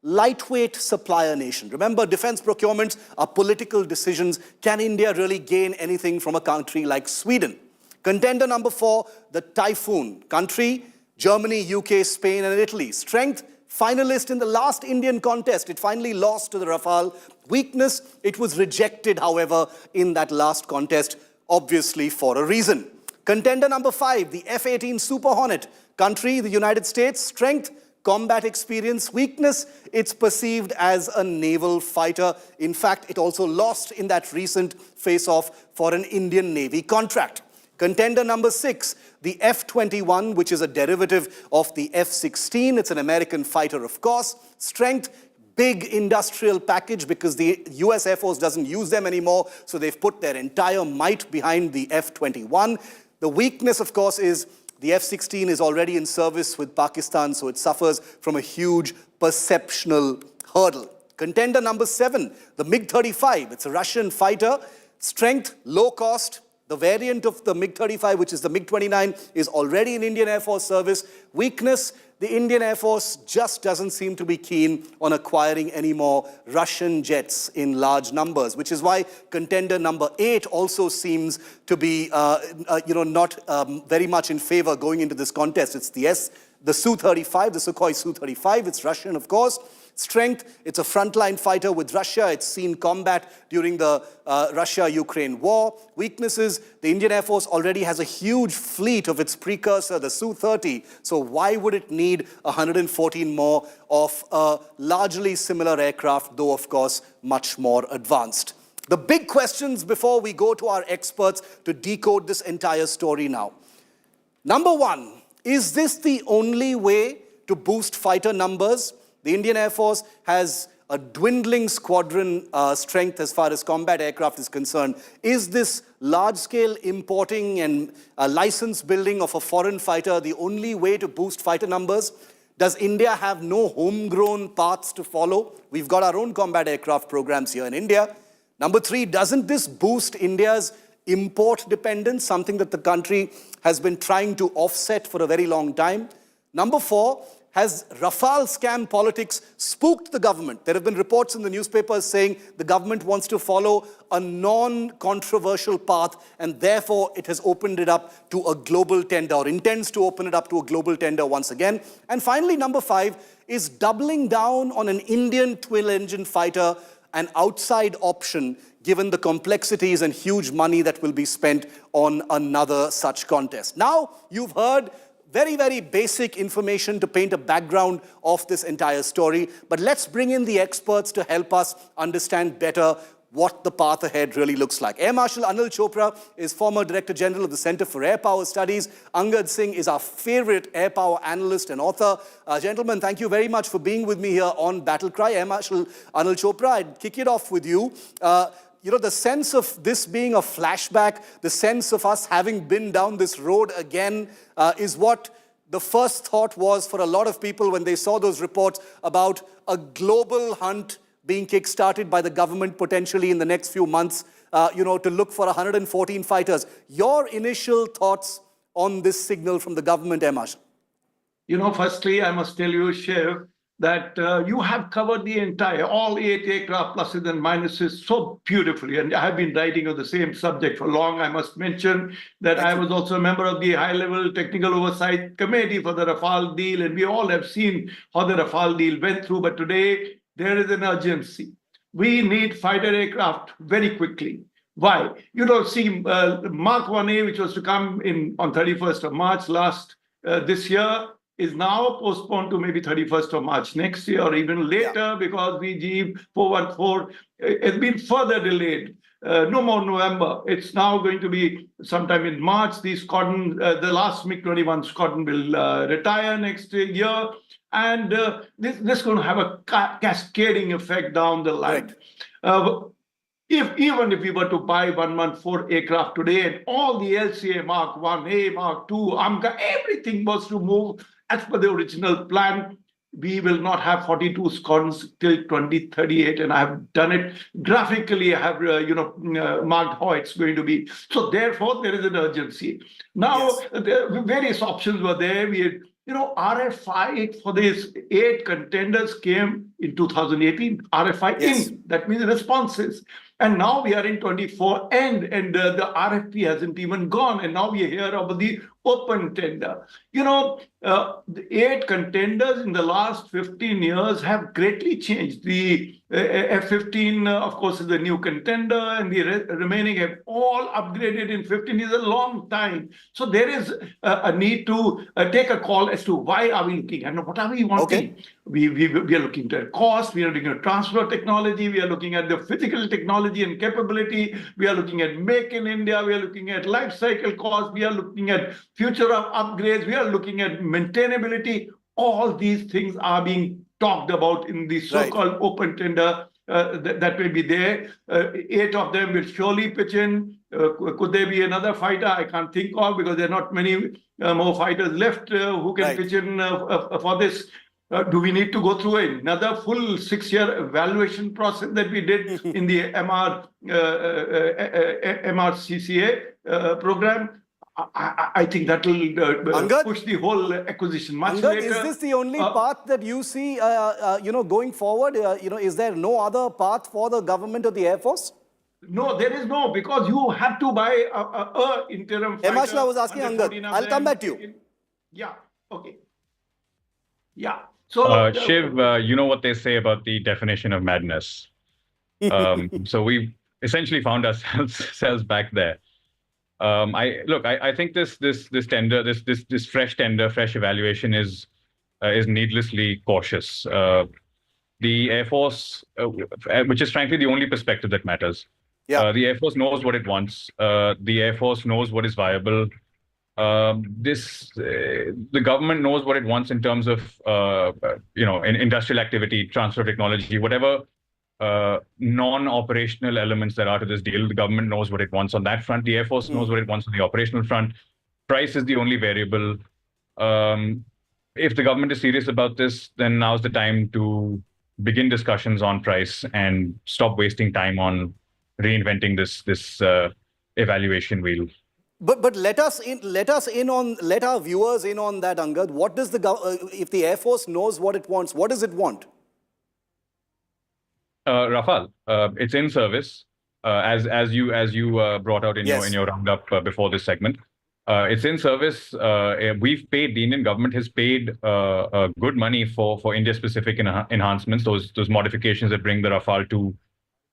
Speaker 1: lightweight supplier nation. Remember, defense procurements are political decisions. Can India really gain anything from a country like Sweden? Contender number 4, the Typhoon. Country, Germany, UK, Spain, and Italy. Strength, finalist in the last Indian contest. It finally lost to the Rafale. Weakness, it was rejected, however, in that last contest, obviously for a reason. Contender number 5, the F-18 Super Hornet. Country, the United States. Strength, combat experience. Weakness, it's perceived as a naval fighter. In fact, it also lost in that recent face-off for an Indian Navy contract. Contender number 6, the F-21, which is a derivative of the F-16. It's an American fighter, of course. Strength, big industrial package because the US Air Force doesn't use them anymore, so they've put their entire might behind the F-21. The weakness, of course, is The F-16 is already in service with Pakistan, so it suffers from a huge perceptional hurdle. Contender number 7, the MiG-35. It's a Russian fighter. Strength, low cost. The variant of the MiG-35, which is the MiG-29, is already in Indian Air Force service. Weakness, the Indian Air Force just doesn't seem to be keen on acquiring any more Russian jets in large numbers, which is why contender number 8 also seems to be not very much in favor going into this contest. It's the Su-35, the Sukhoi Su-35. It's Russian, of course. Strength, it's a frontline fighter with Russia. It's seen combat during the Russia-Ukraine war. Weaknesses, the Indian Air Force already has a huge fleet of its precursor, the Su-30. So why would it need 114 more of a largely similar aircraft, though of course much more advanced? The big questions before we go to our experts to decode this entire story now. Number 1, is this the only way to boost fighter numbers? The Indian Air Force has a dwindling squadron strength as far as combat aircraft is concerned. Is this large-scale importing and license building of a foreign fighter the only way to boost fighter numbers? Does India have no homegrown paths to follow? We've got our own combat aircraft programs here in India. Number 3, doesn't this boost India's import dependence, something that the country has been trying to offset for a very long time? Number 4, has Rafale scam politics spooked the government? There have been reports in the newspapers saying the government wants to follow a non-controversial path and therefore it has opened it up to a global tender or intends to open it up to a global tender once again. And finally, number 5, is doubling down on an Indian twin-engine fighter an outside option given the complexities and huge money that will be spent on another such contest? Now, you've heard very, very basic information to paint a background of this entire story. But let's bring in the experts to help us understand better what the path ahead really looks like. Air Marshal Anil Chopra is former Director General of the Center for Air Power Studies. Angad Singh is our favorite air power analyst and author. Gentlemen, thank you very much for being with me here on Battle Cry. Air Marshal Anil Chopra, I'd kick it off with you. The sense of this being a flashback, the sense of us having been down this road again is what the first thought was for a lot of people when they saw those reports about a global hunt being kick-started by the government potentially in the next few months, to look for 114 fighters. Your initial thoughts on this signal from the government, Air Marshal?
Speaker 14: Firstly, I must tell you, Shiv, that you have covered the all 8 aircraft pluses and minuses so beautifully. And I have been writing on the same subject for long. I must mention that I was also a member of the high-level technical oversight committee for the Rafale deal. And we all have seen how the Rafale deal went through. But today, there is an urgency. We need fighter aircraft very quickly. Why? Mark 1A, which was to come in on 31st of March this year, is now postponed to maybe 31st of March next year or even later because VG 414 has been further delayed. No more November. It's now going to be sometime in March. The last MiG-21 squadron will retire next year. And this is going to have a cascading effect down the line. Right. Even if we were to buy 114 aircraft today and all the LCA Mark 1A, Mark 2, AMCA, everything was to move as per the original plan, we will not have 42 squadrons till 2038. And I have done it graphically. I have, marked how it's going to be. So therefore, there is an urgency. Now, the various options were there. We had, RFI for these 8 contenders came in 2018. RFI in, that means responses. And now we are in 24 and the RFP hasn't even gone. And now we hear about the open tender. The 8 contenders in the last 15 years have greatly changed. The F-15, of course, is the new contender, and the remaining have all upgraded in 15 years, a long time. So there is a need to take a call as to why are we looking and what are we wanting. Okay. We are looking at cost, we are looking at transfer technology, we are looking at the physical technology and capability, we are looking at make in India, we are looking at life cycle cost, we are looking at future of upgrades, we are looking at maintainability. All these things are being talked about in the so-called open tender that will be there. 8 of them will surely pitch in. Could there be another fighter? I can't think of, because there are not many more fighters left who can pitch in for this. Do we need to go through another full 6-year evaluation process that we did in the MRCCA program? I think that will push the whole acquisition much
Speaker 1: Angad,
Speaker 14: later.
Speaker 1: is this the only path that you see, going forward? Is there no other path for the government or the Air Force?
Speaker 14: No, there is no, because you have to buy a interim fighter.
Speaker 1: Emashla, I was asking Angad. I'll come back to you.
Speaker 14: Yeah, okay. Yeah. So,
Speaker 18: Shiv, you know what they say about the definition of madness. So we essentially found ourselves back there. I think this tender, this fresh tender, fresh evaluation is needlessly cautious. The Air Force, which is frankly the only perspective that matters. The Air Force knows what it wants. The Air Force knows what is viable. The government knows what it wants in terms of in industrial activity, transfer of technology, whatever non-operational elements there are to this deal. The government knows what it wants on that front. The Air Force knows what it wants on the operational front. Price is the only variable. If the government is serious about this, then now's the time to begin discussions on price and stop wasting time on reinventing this evaluation wheel.
Speaker 1: But let our viewers in on that, Angad. What does if the Air Force knows what it wants, what does it want?
Speaker 18: Rafale, it's in service, as you brought out in your roundup before this segment. It's in service. We've paid, the Indian government has paid good money for India-specific enhancements, those modifications that bring the Rafale to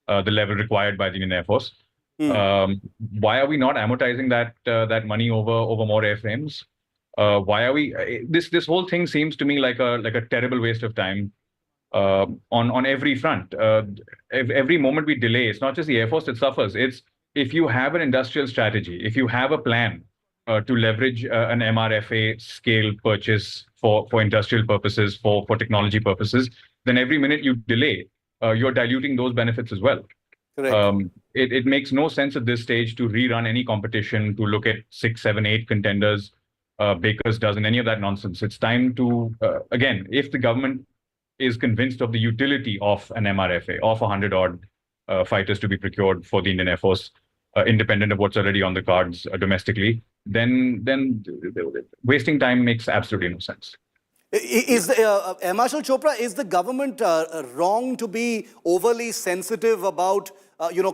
Speaker 18: the level required by the Indian Air Force. Why are we not amortizing that money over more airframes? Why are we? This whole thing seems to me like a terrible waste of time on every front. Every moment we delay, it's not just the Air Force that suffers. It's if you have an industrial strategy, if you have a plan to leverage an MRFA scale purchase for industrial purposes, for technology purposes, then every minute you delay, you're diluting those benefits as well. It makes no sense at this stage to rerun any competition, to look at 6, 7, 8 contenders, Baker's dozen, any of that nonsense. It's time to, again, if the government is convinced of the utility of an MRFA, of 100-odd fighters to be procured for the Indian Air Force, independent of what's already on the cards domestically, then wasting time makes absolutely no sense.
Speaker 1: Marshal Chopra, is the government wrong to be overly sensitive about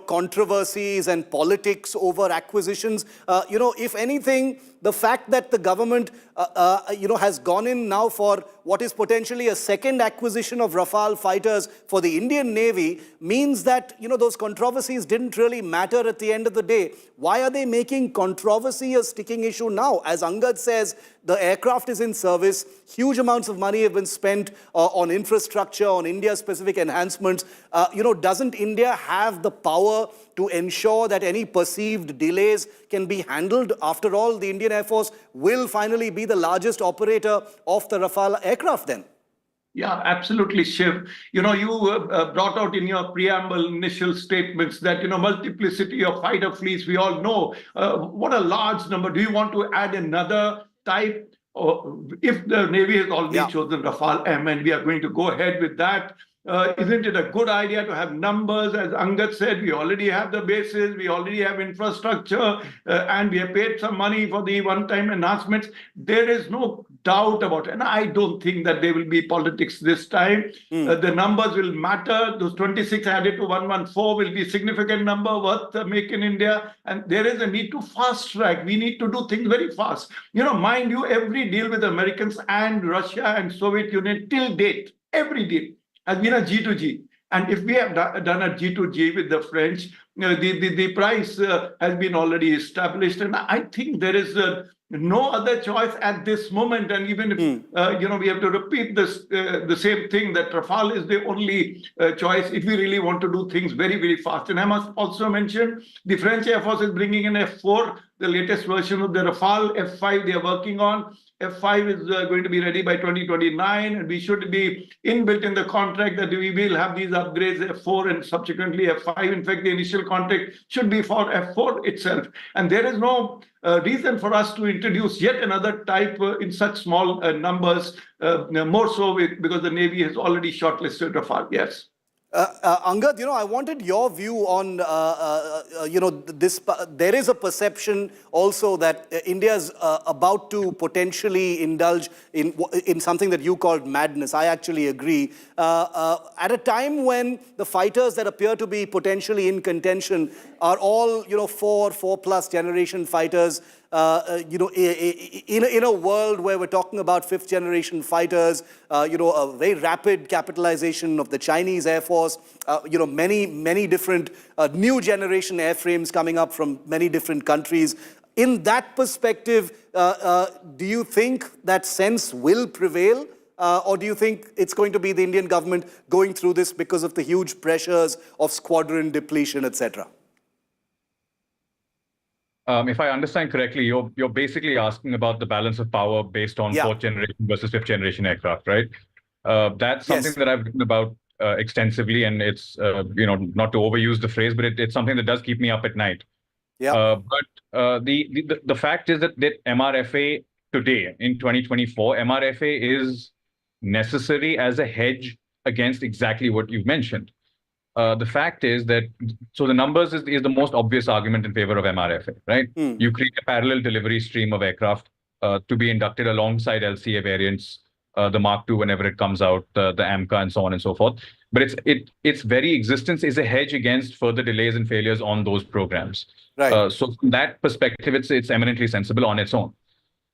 Speaker 1: controversies and politics over acquisitions? If anything, the fact that the government has gone in now for what is potentially a second acquisition of Rafale fighters for the Indian Navy means that those controversies didn't really matter at the end of the day. Why are they making controversy a sticking issue now? As Angad says, the aircraft is in service. Huge amounts of money have been spent on infrastructure, on India-specific enhancements. Doesn't India have the power to ensure that any perceived delays can be handled? After all, the Indian Air Force will finally be the largest operator of the Rafale aircraft then.
Speaker 14: Yeah, absolutely, Shiv. You brought out in your preamble initial statements that, multiplicity of fighter fleets, we all know. What a large number. Do you want to add another type? Or if the Navy has already chosen Rafale M and we are going to go ahead with that, isn't it a good idea to have numbers? As Angad said, we already have the bases, we already have infrastructure, and we have paid some money for the one-time enhancements. There is no doubt about it. And I don't think that there will be politics this time. The numbers will matter. Those 26 added to 114 will be a significant number worth Make in India. And there is a need to fast track. We need to do things very fast. Mind you, every deal with Americans and Russia and Soviet Union till date, every deal has been a G2G. And if we have done a G2G with the French, the price has been already established. And I think there is no other choice at this moment. And even if, we have to repeat this, the same thing, that Rafale is the only choice if we really want to do things very, very fast. And I must also mention, the French Air Force is bringing in F4, the latest version of the Rafale. F5 they are working on. F5 is going to be ready by 2029, and we should be inbuilt in the contract that we will have these upgrades F4 and subsequently F5. In fact, the initial contract should be for F4 itself. And there is no reason for us to introduce yet another type in such small numbers, more so because the Navy has already shortlisted Rafale. Yes.
Speaker 1: Angad, I wanted your view on, this. There is a perception also that India is about to potentially indulge in something that you called madness. I actually agree. At a time when the fighters that appear to be potentially in contention are all, four-plus generation fighters. In a world where we're talking about fifth generation fighters, a very rapid capitalization of the Chinese Air Force, many different new generation airframes coming up from many different countries. In that perspective, do you think that sense will prevail? Or do you think it's going to be the Indian government going through this because of the huge pressures of squadron depletion, etc.?
Speaker 18: If I understand correctly, you're basically asking about the balance of power based on fourth generation versus fifth generation aircraft, right? That's something that I've written about extensively, and it's not to overuse the phrase, but it's something that does keep me up at night.
Speaker 1: Yeah.
Speaker 18: But the fact is that MRFA today in 2024, MRFA is necessary as a hedge against exactly what you've mentioned. The fact is that, so the numbers is the most obvious argument in favor of MRFA, right? You create a parallel delivery stream of aircraft to be inducted alongside LCA variants, the Mark II whenever it comes out, the AMCA and so on and so forth. But its very existence is a hedge against further delays and failures on those programs.
Speaker 1: Right.
Speaker 18: So from that perspective, it's eminently sensible on its own.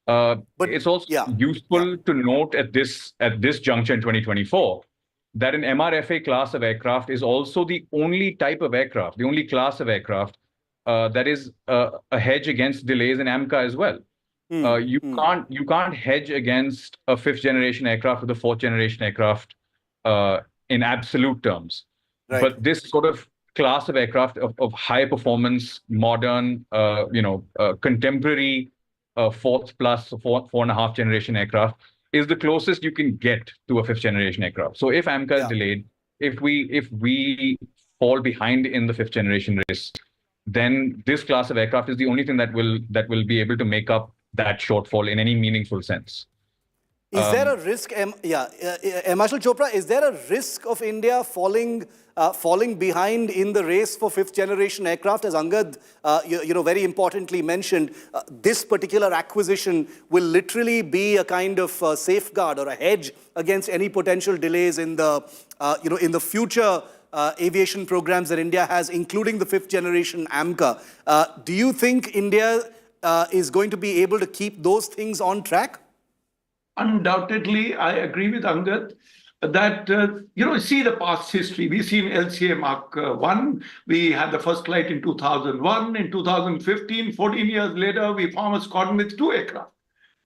Speaker 18: But it's also useful to note at this juncture in 2024, that an MRFA class of aircraft is also the only type of aircraft, the only class of aircraft that is a hedge against delays in AMCA as well. You can't hedge against a fifth generation aircraft with a fourth generation aircraft in absolute terms.
Speaker 1: Right.
Speaker 18: But this sort of class of aircraft of high performance, modern, contemporary fourth plus four and a half generation aircraft is the closest you can get to a fifth generation aircraft. So if AMCA is delayed, if we fall behind in the fifth generation race, then this class of aircraft is the only thing that will be able to make up that shortfall in any meaningful sense.
Speaker 1: Is there a risk, Marshal Chopra, is there a risk of India falling behind in the race for fifth generation aircraft? As Angad, very importantly mentioned, this particular acquisition will literally be a kind of safeguard or a hedge against any potential delays in the future aviation programs that India has, including the fifth generation AMCA. Do you think India is going to be able to keep those things on track?
Speaker 14: Undoubtedly, I agree with Angad that, see the past history. We've seen LCA Mark 1. We had the first flight in 2001. In 2015, 14 years later, we formed a squadron with 2 aircraft.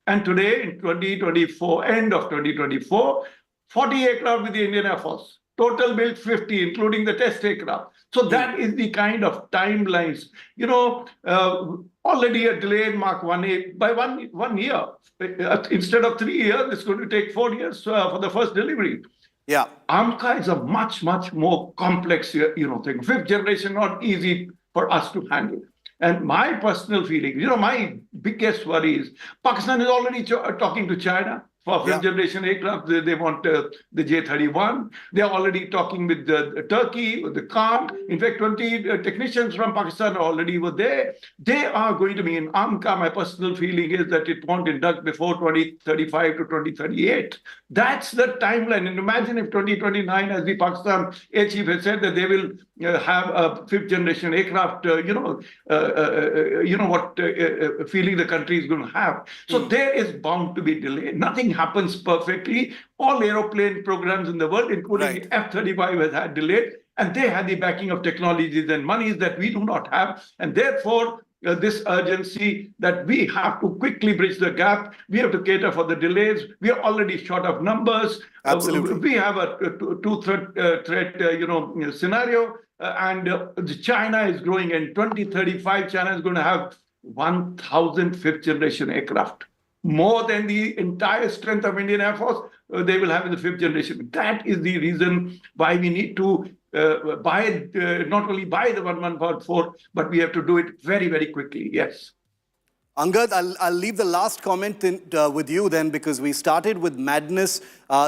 Speaker 14: And today, in 2024, end of 2024, 40 aircraft with the Indian Air Force. Total built 50, including the test aircraft. So that is the kind of timelines. Already a delay in Mark 1A by one year. Instead of 3 years, it's going to take 4 years for the first delivery.
Speaker 1: Yeah.
Speaker 14: AMCA is a much more complex, thing. Fifth generation, not easy for us to handle. And my personal feeling, my biggest worry is Pakistan is already talking to China for fifth generation aircraft. They want the J-31. They're already talking with Turkey, with the Khan. In fact, 20 technicians from Pakistan already were there. They are going to be in AMCA. My personal feeling is that it won't induct before 2035 to 2038. That's the timeline. And imagine if 2029, as the Pakistan Air Chief has said, that they will have a fifth generation aircraft, what feeling the country is going to have. So there is bound to be delay. Nothing happens perfectly. All aeroplane programs in the world, including the F-35, has had delayed, and they had the backing of technologies and monies that we do not have. And therefore, this urgency that we have to quickly bridge the gap. We have to cater for the delays. We are already short of numbers.
Speaker 1: Absolutely.
Speaker 14: We have a two-threat scenario. And China is growing. In 2035, China is going to have 1,000 fifth-generation aircraft. more than the entire strength of Indian Air Force, they will have in the 5th generation. That is the reason why we need to not only buy the 1114, but we have to do it very, very quickly. Yes.
Speaker 1: Angad, I'll leave the last comment with you then, because we started with madness.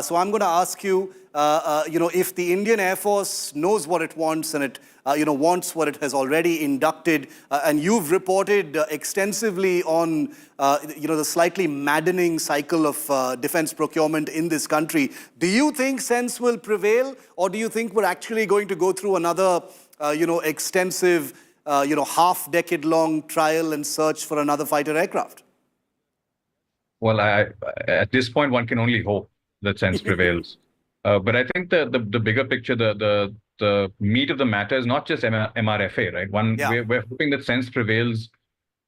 Speaker 1: So I'm going to ask you, if the Indian Air Force knows what it wants and it, wants what it has already inducted, and you've reported extensively on, the slightly maddening cycle of defense procurement in this country. Do you think sense will prevail, or do you think we're actually going to go through another, extensive, half-decade-long trial and search for another fighter aircraft?
Speaker 18: Well, at this point, one can only hope that sense prevails. But I think the bigger picture, the meat of the matter is not just MRFA, right? We're hoping that sense prevails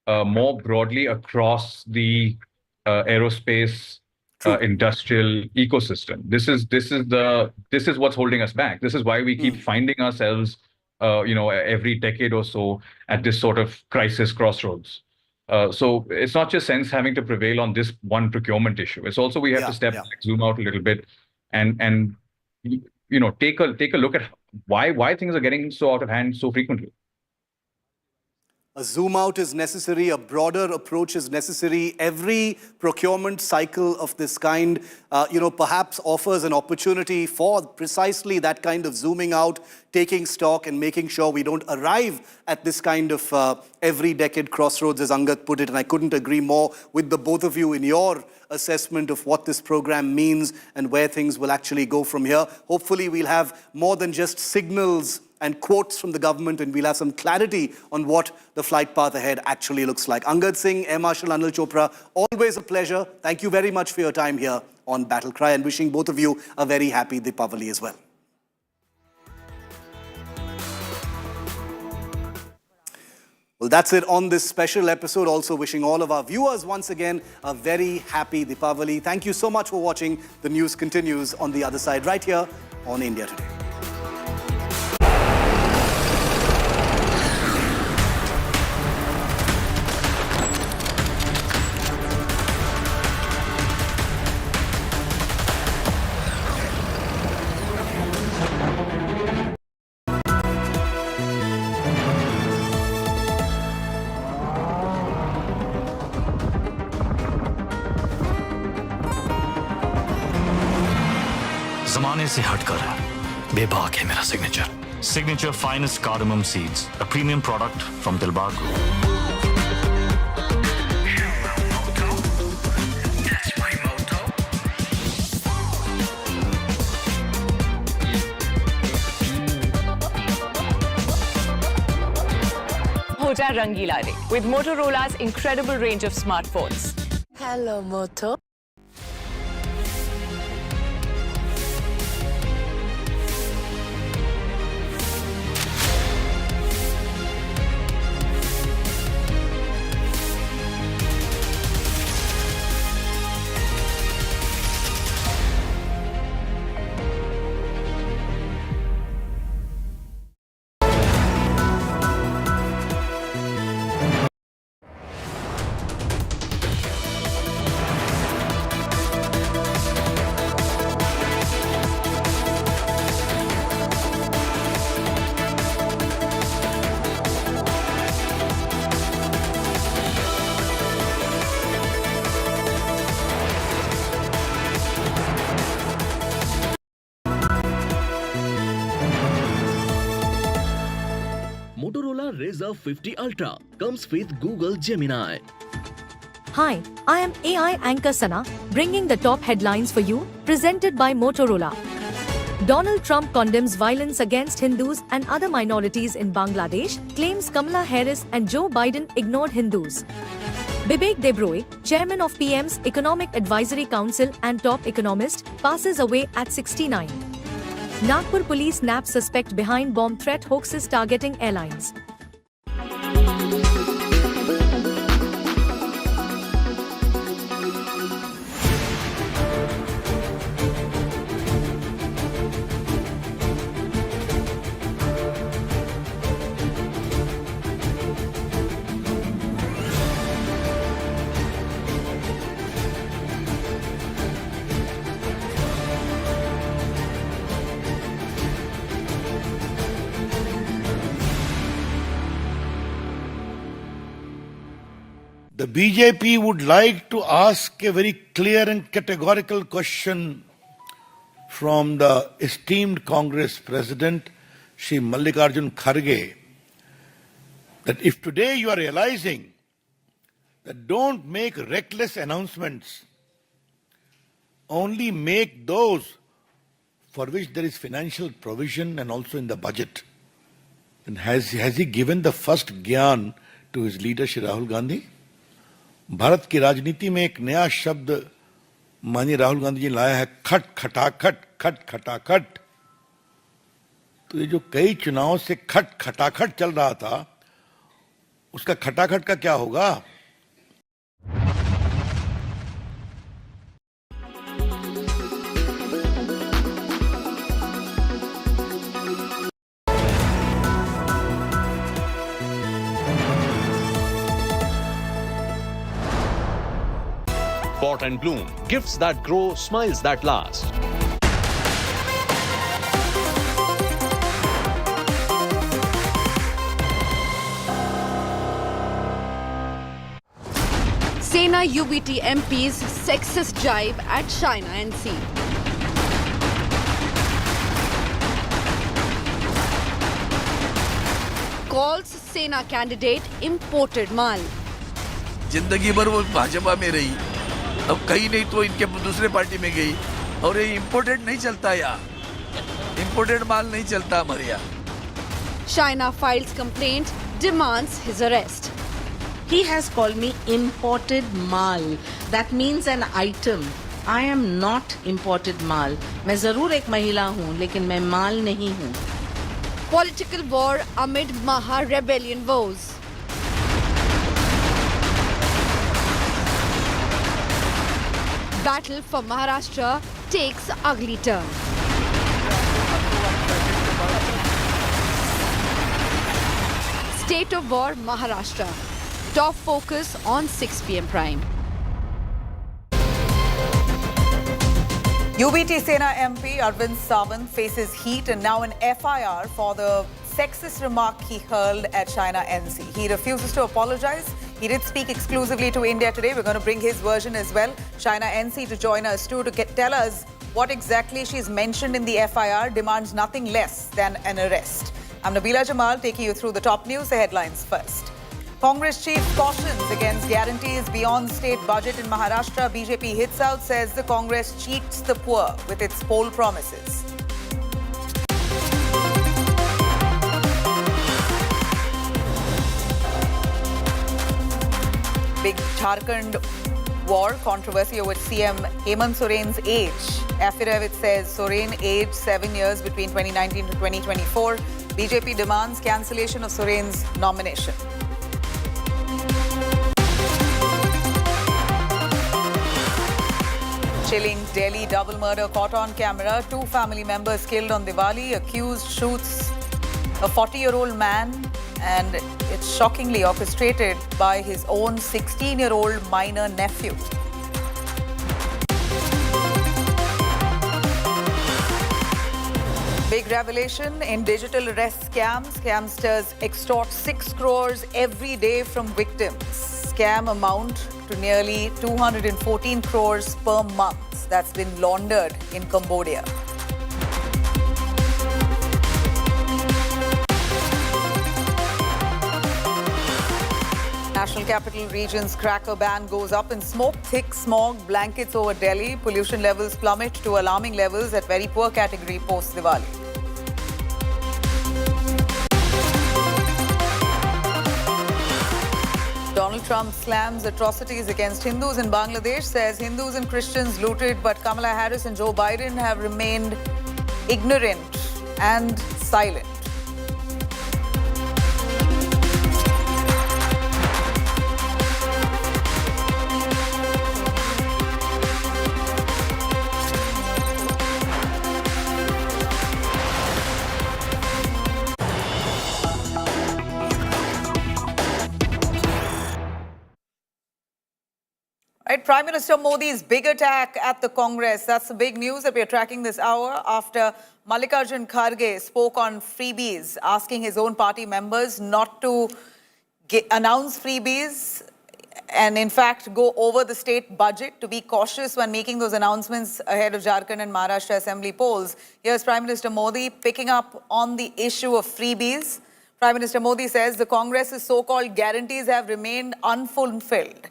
Speaker 18: more broadly across the aerospace industrial ecosystem. This is what's holding us back. This is why we keep finding ourselves every decade or so at this sort of crisis crossroads. So it's not just sense having to prevail on this one procurement issue. It's also we have to step back, zoom out a little bit, and take a look at why things are getting so out of hand so frequently.
Speaker 1: A zoom out is necessary, a broader approach is necessary. Every procurement cycle of this kind, perhaps offers an opportunity for precisely that kind of zooming out, taking stock and making sure we don't arrive at this kind of every decade crossroads, as Angad put it. And I couldn't agree more with the both of you in your assessment of what this program means and where things will actually go from here. Hopefully we'll have more than just signals and quotes from the government, and we'll have some clarity on what the flight path ahead actually looks like. Angad Singh, Air Marshal Anil Chopra, always a pleasure. Thank you very much for your time here on Battle Cry, and wishing both of you a very happy Diwali as well. Well, that's it on this special episode. Also wishing all of our viewers once again a very happy Diwali. Thank you so much for watching. The news continues on the other side right here on India Today.
Speaker 10: जमाने से हटकर है बेबाक है मेरा signature finest cardamom seeds, a premium product from Dilbar Group.
Speaker 11: हो जा रंगीला रे with Motorola's incredible range of smartphones.
Speaker 12: Hello, Moto.
Speaker 9: Motorola Razr 50 Ultra comes with Google Gemini.
Speaker 19: Hi, I am AI anchor Sana, bringing the top headlines for you, presented by Motorola. Donald Trump condemns violence against Hindus and other minorities in Bangladesh, claims Kamala Harris and Joe Biden ignored Hindus. Bibek Debroy, chairman of PM's Economic Advisory Council and top economist, passes away at 69. Nagpur police nabbed suspect behind bomb threat hoaxes targeting airlines.
Speaker 20: The BJP would like to ask a very clear and categorical question from the esteemed Congress President, Shri Mallikarjun Kharge, that if today you are realizing that don't make reckless announcements, only make those for which there is financial provision and also in the budget. And has he given the first gyan to his leader, Shri Rahul Gandhi? Bharat की राजनीति में एक नया शब्द माननीय राहुल गांधी जी ने लाया है, खट खटाखट, खट खटाखट। तो ये जो कई चुनावों से खट खटाखट चल रहा था, उसका खटाखट का क्या होगा?
Speaker 9: Pot and bloom, gifts that grow, smiles that last.
Speaker 21: Sena UBT MP's sexist jibe at China NC. Calls Sena candidate imported mal.
Speaker 22: जिंदगी भर वो भाजपा में रही, अब कहीं नहीं तो इनके दूसरे पार्टी में गई, और ये इंपोर्टेड नहीं चलता यार, इंपोर्टेड माल नहीं चलता हमारे यहाँ।
Speaker 21: China files complaint, demands his arrest.
Speaker 23: He has called me imported mal. That means an item. I am not imported mal. मैं जरूर एक महिला हूँ, लेकिन मैं माल नहीं हूँ।
Speaker 21: Political war amid Maha rebellion woes. Battle for Maharashtra takes ugly turn. State of War Maharashtra. Top focus on 6 p.m. prime.
Speaker 24: UBT Sena MP Arvind Sawant faces heat and now an FIR for the sexist remark he hurled at China NC. He refuses to apologize. He did speak exclusively to India today. We're going to bring his version as well. China NC to join us too to tell us what exactly she's mentioned in the FIR demands nothing less than an arrest. I'm Nabila Jamal taking you through the top news, the headlines first. Congress chief cautions against guarantees beyond state budget in Maharashtra. BJP hits out, says the Congress cheats the poor with its poll promises. Big Jharkhand war controversy over CM Hemant Soren's age. Affidavit says Soren aged 7 years between 2019 to 2024. BJP demands cancellation of Soren's nomination. Chilling Delhi double murder caught on camera. 2 family members killed on Diwali. Accused shoots a 40-year-old man, and it's shockingly orchestrated by his own 16-year-old minor nephew. Big revelation in digital arrest scams. Scamsters extort 6 crores every day from victims. Scam amount to nearly 214 crores per month. That's been laundered in Cambodia. National Capital Region's cracker ban goes up in smoke. Thick smog blankets over Delhi. Pollution levels plummet to alarming levels at very poor category post-Diwali. Donald Trump slams atrocities against Hindus in Bangladesh, says Hindus and Christians looted, but Kamala Harris and Joe Biden have remained ignorant and silent. Right, Prime Minister Modi's big attack at the Congress. That's the big news that we're tracking this hour after Mallikarjun Kharge spoke on freebies, asking his own party members not to announce freebies and in fact go over the state budget, to be cautious when making those announcements ahead of Jharkhand and Maharashtra assembly polls. Here's Prime Minister Modi picking up on the issue of freebies. Prime Minister Modi says the Congress's so-called guarantees have remained unfulfilled.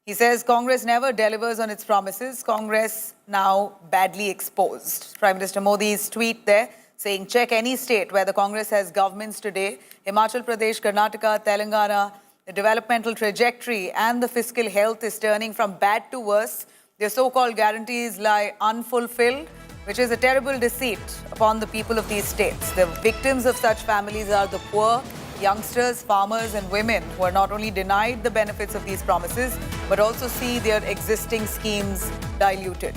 Speaker 24: He says Congress never delivers on its promises. Congress now badly exposed. Prime Minister Modi's tweet there saying, check any state where the Congress has governments today. Himachal Pradesh, Karnataka, Telangana, the developmental trajectory and the fiscal health is turning from bad to worse. Their so-called guarantees lie unfulfilled, which is a terrible deceit upon the people of these states. The victims of such families are the poor, youngsters, farmers and women who are not only denied the benefits of these promises, but also see their existing schemes diluted.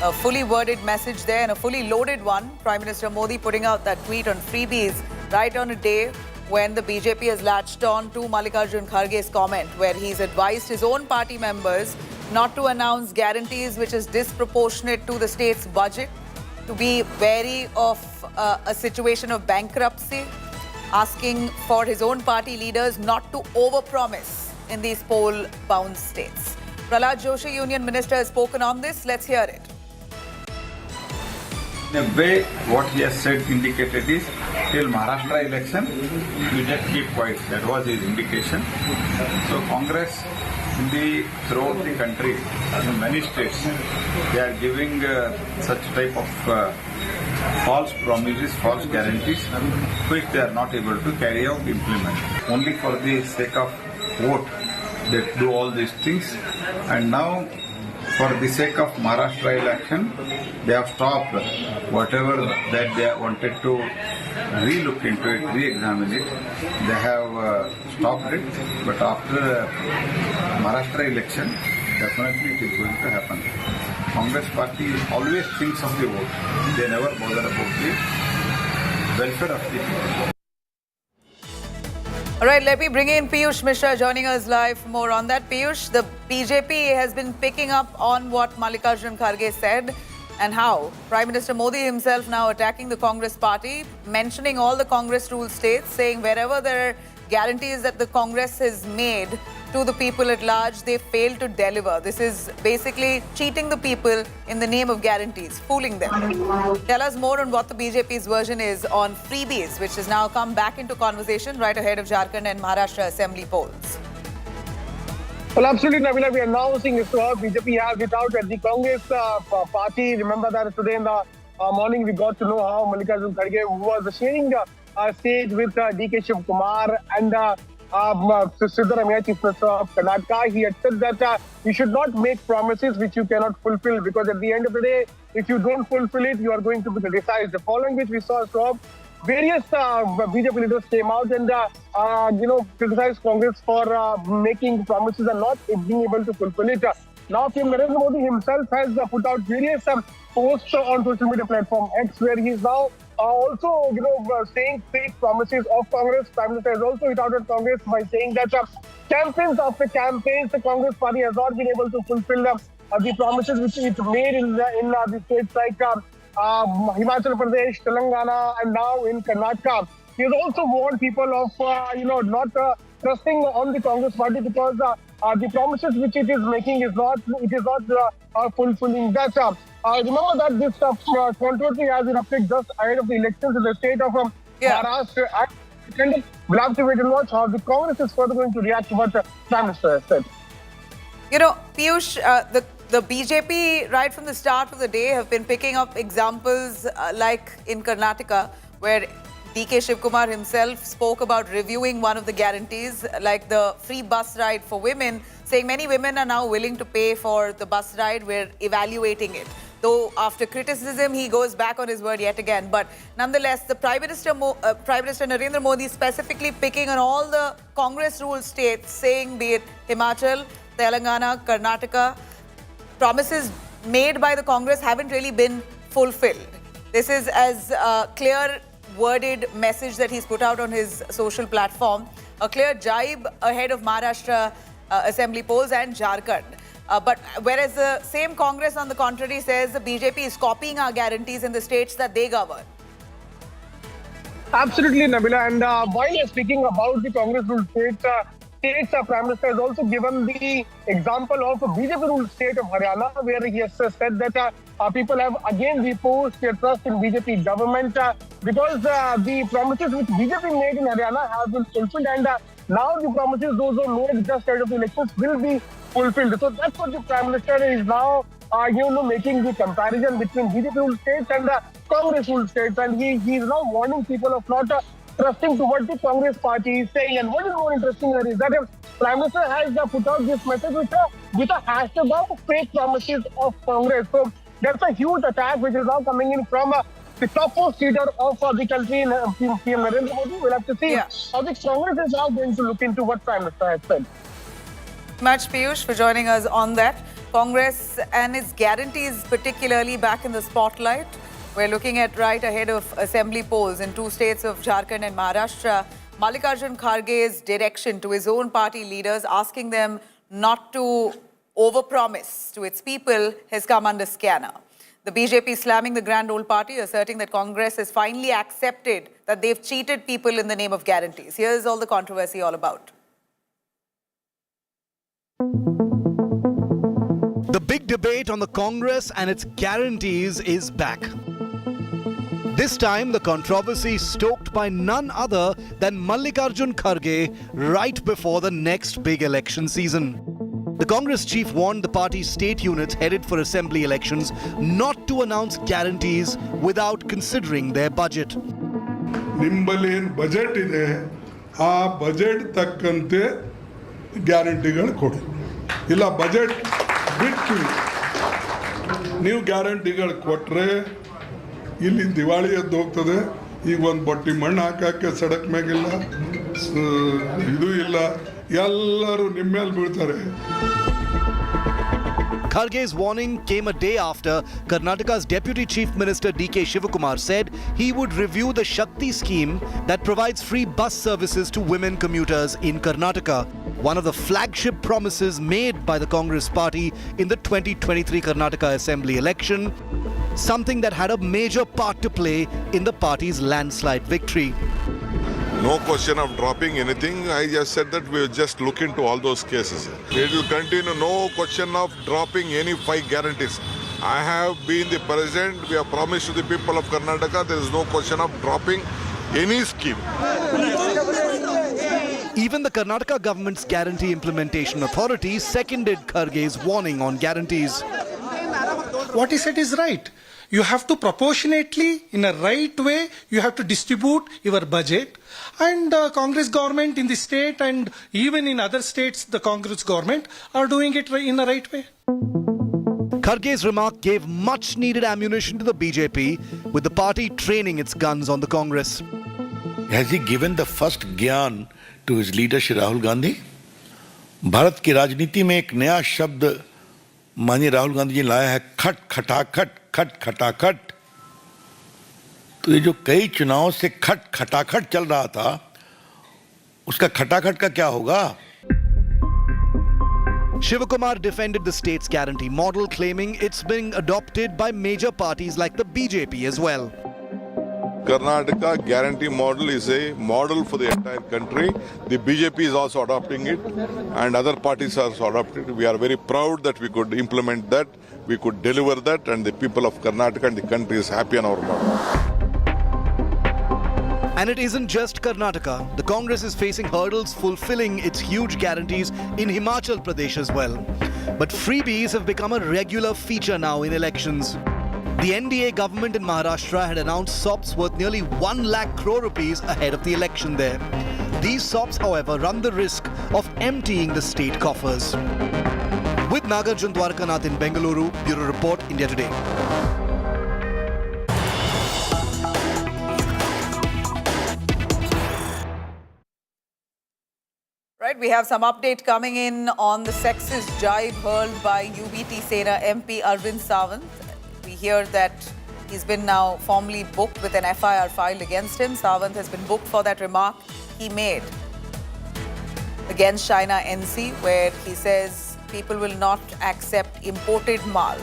Speaker 24: A fully worded message there and a fully loaded one. Prime Minister Modi putting out that tweet on freebies right on a day when the BJP has latched on to Mallikarjun Kharge's comment, where he's advised his own party members not to announce guarantees which is disproportionate to the state's budget, to be wary of a situation of bankruptcy, asking for his own party leaders not to overpromise in these poll-bound states. Prahlad Joshi, Union Minister, has spoken on this. Let's hear it.
Speaker 2: In a way, what he has said indicated is, till Maharashtra election, you just keep quiet. That was his indication. So Congress throughout the country, in many states, they are giving such type of false promises, false guarantees, which they are not able to carry out, implement. Only for the sake of vote, they do all these things. And now, for the sake of Maharashtra election, they have stopped whatever that they wanted to re-look into it, re-examine it. They have stopped it, but after Maharashtra election, definitely it is going to happen. Congress party always thinks of the vote. They never bother about the welfare of the people.
Speaker 24: All right, let me bring in Piyush Mishra joining us live for more on that. Piyush, the BJP has been picking up on what Mallikarjun Kharge said and how. Prime Minister Modi himself now attacking the Congress party, mentioning all the Congress ruled states, saying wherever there are guarantees that the Congress has made to the people at large, they fail to deliver. This is basically cheating the people in the name of guarantees, fooling them. Tell us more on what the BJP's version is on freebies, which has now come back into conversation right ahead of Jharkhand and Maharashtra assembly polls.
Speaker 3: Well, absolutely, Nabila. We are now seeing this BJP has it out at the Congress party. Remember that today in the morning we got to know how Mallikarjun Kharge was sharing stage with DK Shiv Kumar and Siddaramaiah, Chief Minister of Karnataka. He had said that you should not make promises which you cannot fulfill, because at the end of the day, if you don't fulfill it, you are going to be criticized. The following which we saw various BJP leaders came out and criticized Congress for making promises and not being able to fulfill it. Now, PM Narendra Modi himself has put out various posts on social media platform X, where he is now also, saying fake promises of Congress. Prime Minister has also hit out at Congress by saying that campaigns after campaigns, the Congress party has not been able to fulfill the promises which it made in the states like Himachal Pradesh, Telangana, and now in Karnataka. He has also warned people of, not trusting on the Congress party, because the promises which it is making is not fulfilling that. Remember that this controversy has erupted just ahead of the elections in the state of Maharashtra. And we'll have to wait and watch how the Congress is further going to react to what the Prime Minister has said.
Speaker 24: Piyush, the BJP, right from the start of the day, have been picking up examples like in Karnataka, where DK Shiv Kumar himself spoke about reviewing one of the guarantees, like the free bus ride for women, saying many women are now willing to pay for the bus ride. We're evaluating it. Though after criticism, he goes back on his word yet again. But nonetheless, the Prime Minister Narendra Modi specifically picking on all the Congress-ruled states, saying be it Himachal, Telangana, Karnataka, promises made by the Congress haven't really been fulfilled. This is as clear worded message that he's put out on his social platform. A clear jibe ahead of Maharashtra assembly polls and Jharkhand. But whereas the same Congress, on the contrary, says the BJP is copying our guarantees in the states that they govern.
Speaker 3: Absolutely, Nabila. And while you're speaking about the Congress-ruled states, states, Prime Minister has also given the example of a BJP-ruled state of Haryana, where he has said that people have again reposed their trust in BJP government because the promises which BJP made in Haryana have been fulfilled, and now the promises those who made just ahead of the elections will be fulfilled. So that's what the Prime Minister is now making the comparison between BJP-ruled states and Congress-ruled states, and he is now warning people of not trusting to what the Congress party is saying. And what is more interesting here is that Prime Minister has put out this message with a hashtag of fake promises of Congress. So that's a huge attack which is now coming in from the topmost leader of the country, PM Narendra Modi. We'll have to see how the Congress is now going to look into what Prime Minister has said.
Speaker 24: Much Piyush for joining us on that. Congress and its guarantees particularly back in the spotlight. We're looking at right ahead of assembly polls in two states of Jharkhand and Maharashtra. Mallikarjun Kharge's direction to his own party leaders, asking them not to overpromise to its people, has come under scanner. The BJP slamming the grand old party, asserting that Congress has finally accepted that they've cheated people in the name of guarantees. Here's all the controversy all about.
Speaker 1: The big debate on the Congress and its guarantees is back. This time, the controversy stoked by none other than Mallikarjun Kharge right before the next big election season. The Congress chief warned the party's state units headed for assembly elections not to announce guarantees without considering their budget.
Speaker 4: Nimbalean budget ide aa budget takkante guaranteegal kodi illa budget bittu ನೀವು ಗ್ಯಾರಂಟಿಗಳು ಕೊಟ್ರೆ ಇಲ್ಲಿ ದಿವಾಳಿ ಎದ್ದು ಹೋಗ್ತದೆ. ಈಗ ಒಂದು ಬಟ್ಟಿ ಮಣ್ಣು ಹಾಕಕ್ಕೆ ಸಡಕ್ ಮ್ಯಾಗಿಲ್ಲ, ಇದು ಇಲ್ಲ, ಎಲ್ಲರೂ ನಿಮ್ಮ ಮೇಲೆ ಬೀಳ್ತಾರೆ.
Speaker 1: Kharge's warning came a day after Karnataka's Deputy Chief Minister D.K. Shivakumar said he would review the Shakti scheme that provides free bus services to women commuters in Karnataka, one of the flagship promises made by the Congress party in the 2023 Karnataka Assembly election, something that had a major part to play in the party's landslide victory.
Speaker 5: No question of dropping anything. I just said that we will just look into all those cases. It will continue. No question of dropping any 5 guarantees. I have been the president. We have promised to the people of Karnataka. There is no question of dropping any scheme.
Speaker 1: Even the Karnataka government's Guarantee Implementation Authority seconded Kharge's warning on guarantees.
Speaker 6: What he said is right. You have to proportionately, in a right way, you have to distribute your budget. And Congress government in the state and even in other states, the Congress government are doing it in the right way.
Speaker 1: Kharge's remark gave much needed ammunition to the BJP, with the party training its guns on the Congress.
Speaker 20: Has he given the first gyan to his leader Shri Rahul Gandhi? Bharat की राजनीति में एक नया शब्द माननीय राहुल गांधी जी लाया है, खट खटाखट, खट खटाखट. तो ये जो कई चुनाव से खट खटाखट चल रहा था, उसका खटाखट का क्या होगा?
Speaker 1: Shivakumar defended the state's guarantee model, claiming it's being adopted by major parties like the BJP as well.
Speaker 5: Karnataka guarantee model is a model for the entire country. The BJP is also adopting it and other parties are also adopting it. We are very proud that we could implement that, we could deliver that, and the people of Karnataka and the country is happy on our model.
Speaker 1: And it isn't just Karnataka. The Congress is facing hurdles fulfilling its huge guarantees in Himachal Pradesh as well. But freebies have become a regular feature now in elections. The NDA government in Maharashtra had announced SOPs worth nearly 1 lakh crore rupees ahead of the election there. These SOPs, however, run the risk of emptying the state coffers. With Nagarjun Dwarkanath in Bengaluru, Bureau Report, India Today.
Speaker 24: Right, we have some update coming in on the sexist jibe hurled by UBT Sena MP Arvind Sawant. We hear that he's been now formally booked with an FIR filed against him. Sawant has been booked for that remark he made against China NC, where he says people will not accept imported mal,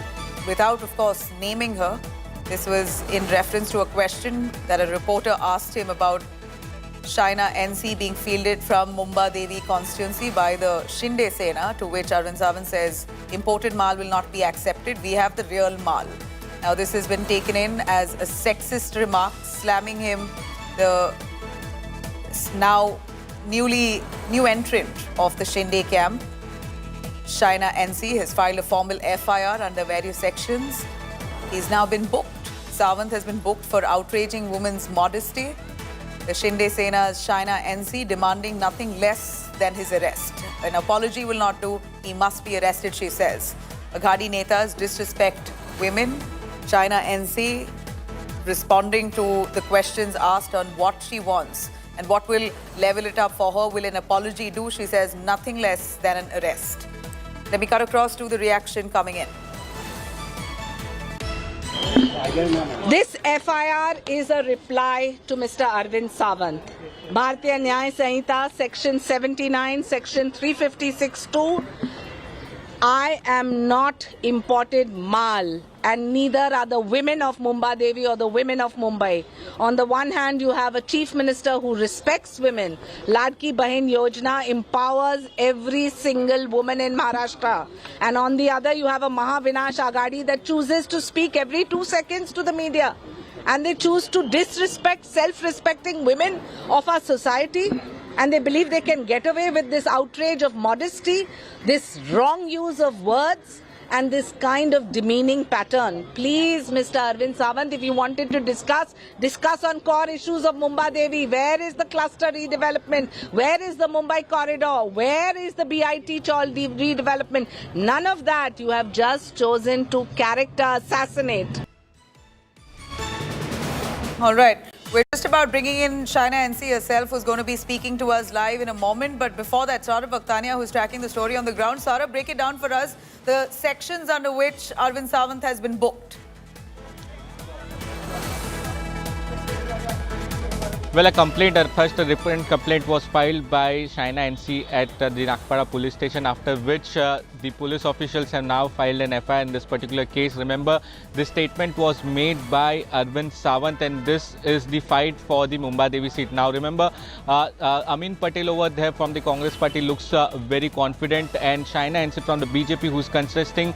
Speaker 24: without, of course, naming her. This was in reference to a question that a reporter asked him about Shaina NC being fielded from Mumba Devi constituency by the Shinde Sena, to which Arvind Sawant says imported mal will not be accepted. We have the real mal. Now this has been taken in as a sexist remark, slamming him, the now new entrant of the Shinde camp. Shaina NC has filed a formal FIR under various sections. He's now been booked. Sawant has been booked for outraging women's modesty. The Shinde Sena's Shaina NC demanding nothing less than his arrest. An apology will not do. He must be arrested, she says. Aghadi netas disrespect women. Shaina NC responding to the questions asked on what she wants and what will level it up for her. Will an apology do? She says nothing less than an arrest. Let me cut across to the reaction coming in.
Speaker 23: This FIR is a reply to Mr. Arvind Sawant. Bharatiya Nyaya Sanhita, Section 79, Section 356(2). I am not imported mal, and neither are the women of Mumba Devi or the women of Mumbai. On the one hand, you have a chief minister who respects women. Ladki Bahin Yojana empowers every single woman in Maharashtra. And on the other, you have a Mahavinash Aghadi that chooses to speak every 2 seconds to the media. And they choose to disrespect self-respecting women of our society. And they believe they can get away with this outrage of modesty, this wrong use of words, and this kind of demeaning pattern. Please, Mr. Arvind Sawant, if you wanted to discuss on core issues of Mumba Devi. Where is the cluster redevelopment? Where is the Mumbai corridor? Where is the BIT Chawl redevelopment? None of that. You have just chosen to character assassinate.
Speaker 24: All right. We're just about bringing in Shaina NC herself, who's going to be speaking to us live in a moment. But before that, Saurabh Bhaktania, who's tracking the story on the ground. Saurabh, break it down for us. The sections under which Arvind Sawant has been booked.
Speaker 7: Well, a written complaint was filed by Shaina NC at the Nagpara police station, after which the police officials have now filed an FIR in this particular case. Remember, this statement was made by Arvind Sawant, and this is the fight for the Mumba Devi seat. Now, remember, Amin Patel over there from the Congress party looks very confident, and Shaina NC from the BJP, who's contesting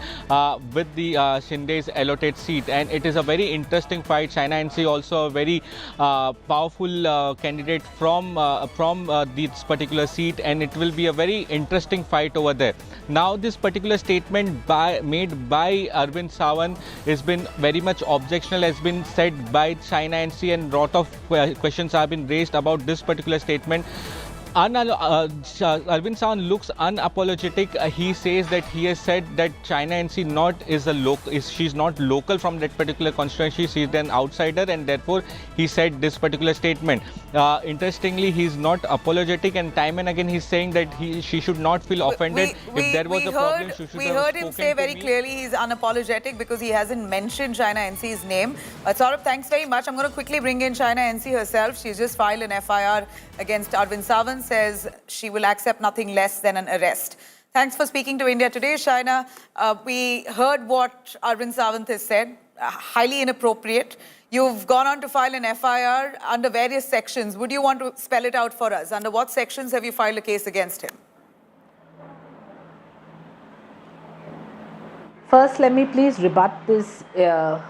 Speaker 7: with the Shinde's allotted seat. And it is a very interesting fight. Shaina NC also a very powerful candidate from this particular seat, and it will be a very interesting fight over there. Now, this particular statement made by Arvind Sawant has been very much objectionable, has been said by Shaina NC, and lot of questions have been raised about this particular statement. Arvind Sawant looks unapologetic. He says that he has said that Shaina NC she's not local from that particular constituency. She's an outsider, and therefore he said this particular statement. Interestingly, he's not apologetic, and time and again he's saying that she should not feel offended. If there was a problem, she should have spoken.
Speaker 24: We heard him say very clearly he's unapologetic because he hasn't mentioned Shaina NC's name. Saurabh, thanks very much. I'm going to quickly bring in Shaina NC herself. She's just filed an FIR against Arvind Sawant, says she will accept nothing less than an arrest. Thanks for speaking to India Today, Shaina. We heard what Arvind Sawant has said, highly inappropriate. You've gone on to file an FIR under various sections. Would you want to spell it out for us? Under what sections have you filed a case against him?
Speaker 23: First, let me please rebut this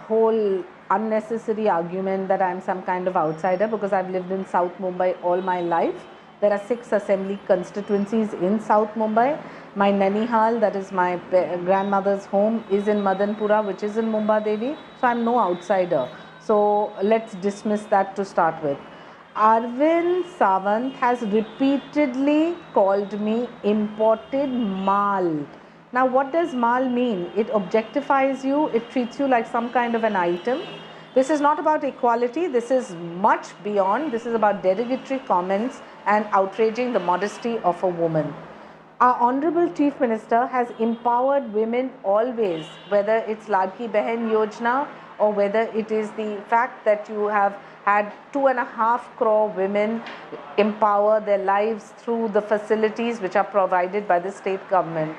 Speaker 23: whole unnecessary argument that I'm some kind of outsider, because I've lived in South Mumbai all my life. There are 6 assembly constituencies in South Mumbai. My Nanihal, that is my grandmother's home, is in Madanpura, which is in Mumba Devi. So I'm no outsider. So let's dismiss that to start with. Arvind Sawant has repeatedly called me imported mal. Now, what does mal mean? It objectifies you, it treats you like some kind of an item. This is not about equality, this is much beyond. This is about derogatory comments and outraging the modesty of a woman. Our Honorable Chief Minister has empowered women always, whether it's Ladki Bahin Yojana or whether it is the fact that you have had 2.5 crore women empower their lives through the facilities which are provided by the state government.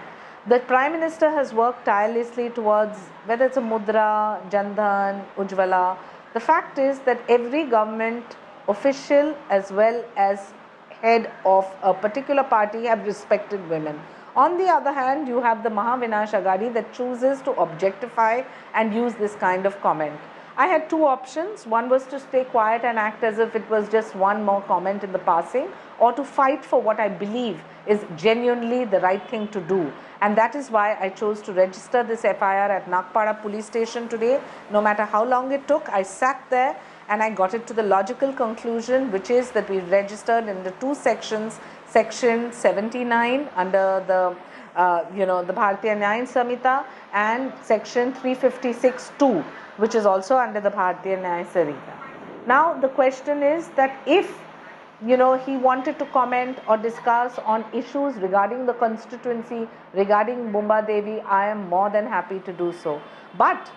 Speaker 23: The Prime Minister has worked tirelessly towards, whether it's a Mudra, Jan Dhan, Ujjwala. The fact is that every government official as well as head of a particular party have respected women. On the other hand, you have the Mahavinash Aghadi that chooses to objectify and use this kind of comment. I had two options. One was to stay quiet and act as if it was just one more comment in the passing, or to fight for what I believe is genuinely the right thing to do. And that is why I chose to register this FIR at Nagpara police station today. No matter how long it took, I sat there and I got it to the logical conclusion, which is that we registered in the two sections, section 79 under the the Bharatiya Nyaya Samhita, and section 356(2), which is also under the Bharatiya Nyaya Samhita. Now the question is that if he wanted to comment or discuss on issues regarding the constituency, regarding Bumba Devi, I am more than happy to do so. But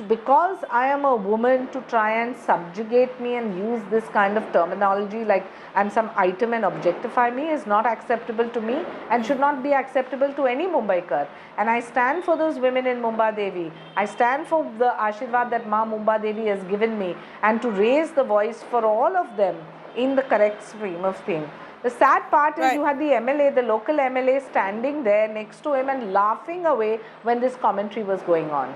Speaker 23: because I am a woman, to try and subjugate me and use this kind of terminology like I'm some item and objectify me is not acceptable to me and should not be acceptable to any Mumbaikar. And I stand for those women in Bumba Devi. I stand for the Ashirwad that Ma Bumba Devi has given me, and to raise the voice for all of them in the correct stream of things. The sad part is you had the MLA, the local MLA, standing there next to him and laughing away when this commentary was going on.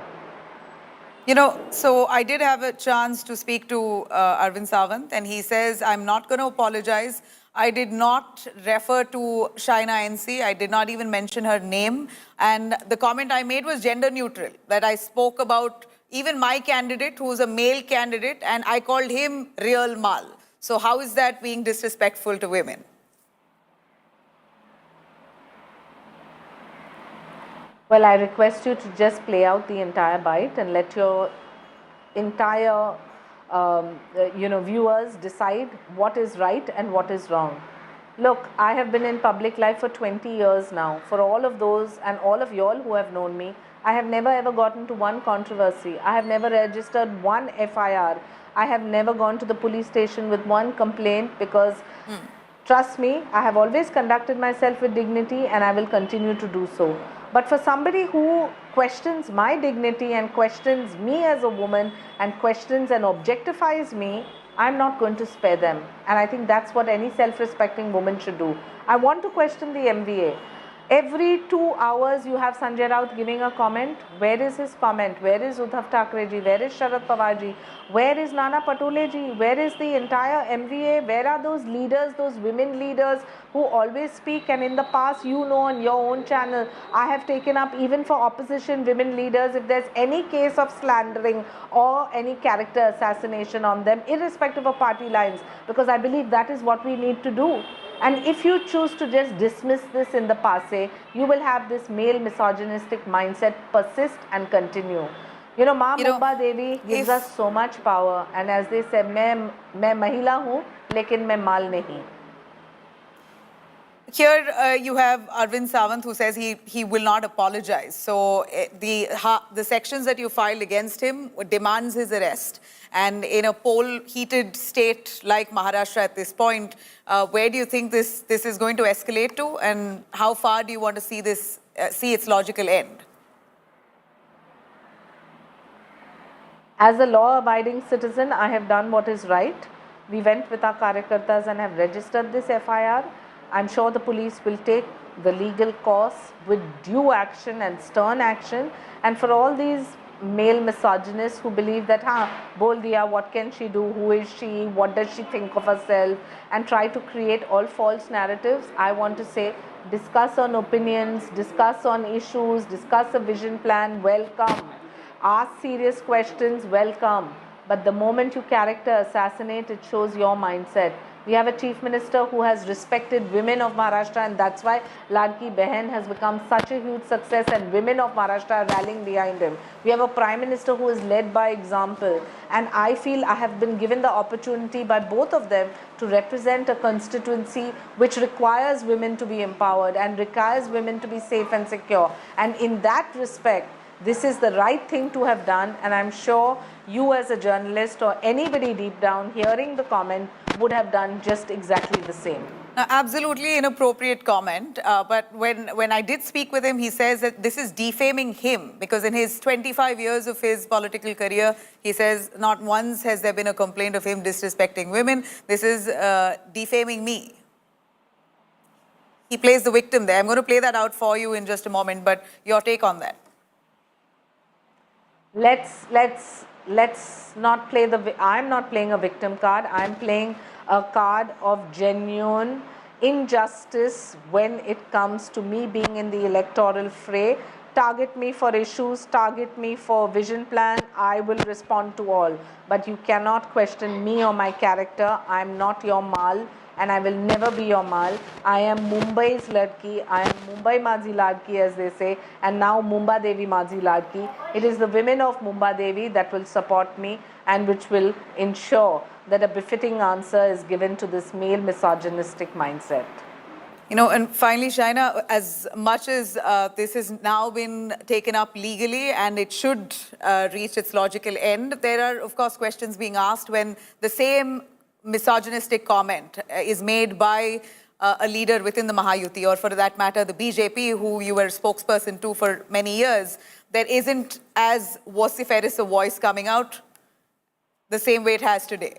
Speaker 24: So I did have a chance to speak to Arvind Sawant, and he says, I'm not going to apologize. I did not refer to Shaina NC. I did not even mention her name. And the comment I made was gender neutral, that I spoke about even my candidate, who's a male candidate, and I called him real mal. So how is that being disrespectful to women?
Speaker 23: Well, I request you to just play out the entire bite and let your entire viewers decide what is right and what is wrong. Look, I have been in public life for 20 years now. For all of those and all of y'all who have known me, I have never ever gotten to one controversy. I have never registered one FIR. I have never gone to the police station with one complaint because trust me, I have always conducted myself with dignity and I will continue to do so. But for somebody who questions my dignity and questions me as a woman and questions and objectifies me, I'm not going to spare them. And I think that's what any self-respecting woman should do. I want to question the MVA. Every 2 hours you have Sanjay Raut giving a comment. Where is his comment? Where is Uddhav Thackeray ji? Where is Sharad Pawar ji? Where is Nana Patole ji? Where is the entire MVA? Where are those leaders, those women leaders who always speak? And in the past, on your own channel, I have taken up even for opposition women leaders, if there's any case of slandering or any character assassination on them, irrespective of party lines, because I believe that is what we need to do. And if you choose to just dismiss this in the passe, you will have this male misogynistic mindset persist and continue. Ma Bumba Devi gives us so much power, and as they say, main mahila hu, lekin main mal nahi.
Speaker 24: Here you have Arvind Sawant, who says he will not apologize. So the sections that you filed against him demands his arrest. And in a poll-heated state like Maharashtra at this point, where do you think this is going to escalate to, and how far do you want to see this see its logical end?
Speaker 23: As a law-abiding citizen, I have done what is right. We went with our Karyakartas and have registered this FIR. I'm sure the police will take the legal course with due action and stern action. And for all these male misogynists who believe that, bol diya, what can she do, who is she, what does she think of herself, and try to create all false narratives, I want to say, discuss on opinions, discuss on issues, discuss a vision plan, welcome. Ask serious questions, welcome. But the moment you character assassinate, it shows your mindset. We have a chief minister who has respected women of Maharashtra, and that's why Ladki Behan has become such a huge success and women of Maharashtra are rallying behind him. We have a prime minister who is led by example, and I feel I have been given the opportunity by both of them to represent a constituency which requires women to be empowered and requires women to be safe and secure. And in that respect, this is the right thing to have done, and I'm sure you as a journalist or anybody deep down hearing the comment would have done just exactly the same.
Speaker 24: Absolutely inappropriate comment. But when I did speak with him, he says that this is defaming him because in his 25 years of his political career, he says not once has there been a complaint of him disrespecting women. This is defaming me. He plays the victim there. I'm going to play that out for you in just a moment, but your take on that.
Speaker 23: Let's not play I'm not playing a victim card. I'm playing a card of genuine injustice when it comes to me being in the electoral fray. Target me for issues, target me for vision plan, I will respond to all. But you cannot question me or my character. I'm not your mal and I will never be your mal. I am Mumbai's Ladki, I am Mumbai Maji Ladki as they say, and now Mumba Devi Maji Ladki. It is the women of Mumba Devi that will support me and which will ensure that a befitting answer is given to this male misogynistic mindset.
Speaker 24: You know, and finally, Shaina, as much as this has now been taken up legally and it should reach its logical end, there are, of course, questions being asked when the same misogynistic comment is made by a leader within the Mahayuti, or for that matter, the BJP, who you were spokesperson to for many years. There isn't as vociferous a voice coming out the same way it has today.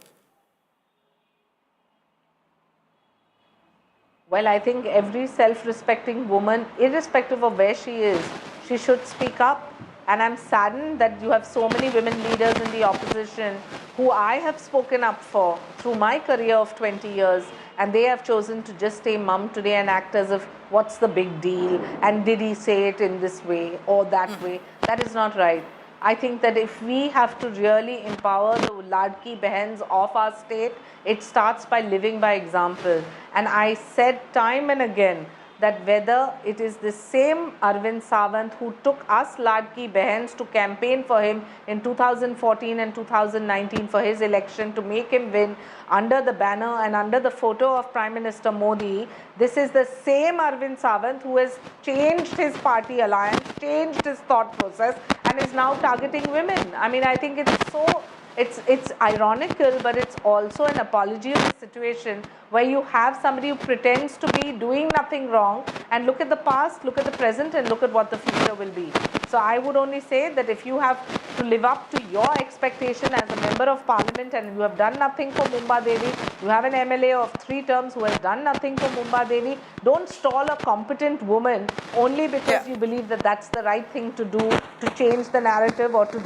Speaker 23: Well, I think every self-respecting woman, irrespective of where she is, she should speak up. And I'm saddened that you have so many women leaders in the opposition who I have spoken up for through my career of 20 years, and they have chosen to just stay mum today and act as if what's the big deal, and did he say it in this way or that way. That is not right. I think that if we have to really empower the Ladki Behens of our state, it starts by living by example. And I said time and again that whether it is the same Arvind Sawant who took us Ladki Behens to campaign for him in 2014 and 2019 for his election to make him win under the banner and under the photo of Prime Minister Modi, this is the same Arvind Sawant who has changed his party alliance, changed his thought process and is now targeting women. I mean, I think it's so... It's ironical, but it's also an apology of the situation where you have somebody who pretends to be doing nothing wrong, and look at the past, look at the present, and look at what the future will be. So I would only say that if you have to live up to your expectation as a member of parliament and you have done nothing for Mumba Devi, you have an MLA of 3 terms who has done nothing for Mumba Devi, don't stall a competent woman only because you believe that that's the right thing to do to change the narrative or to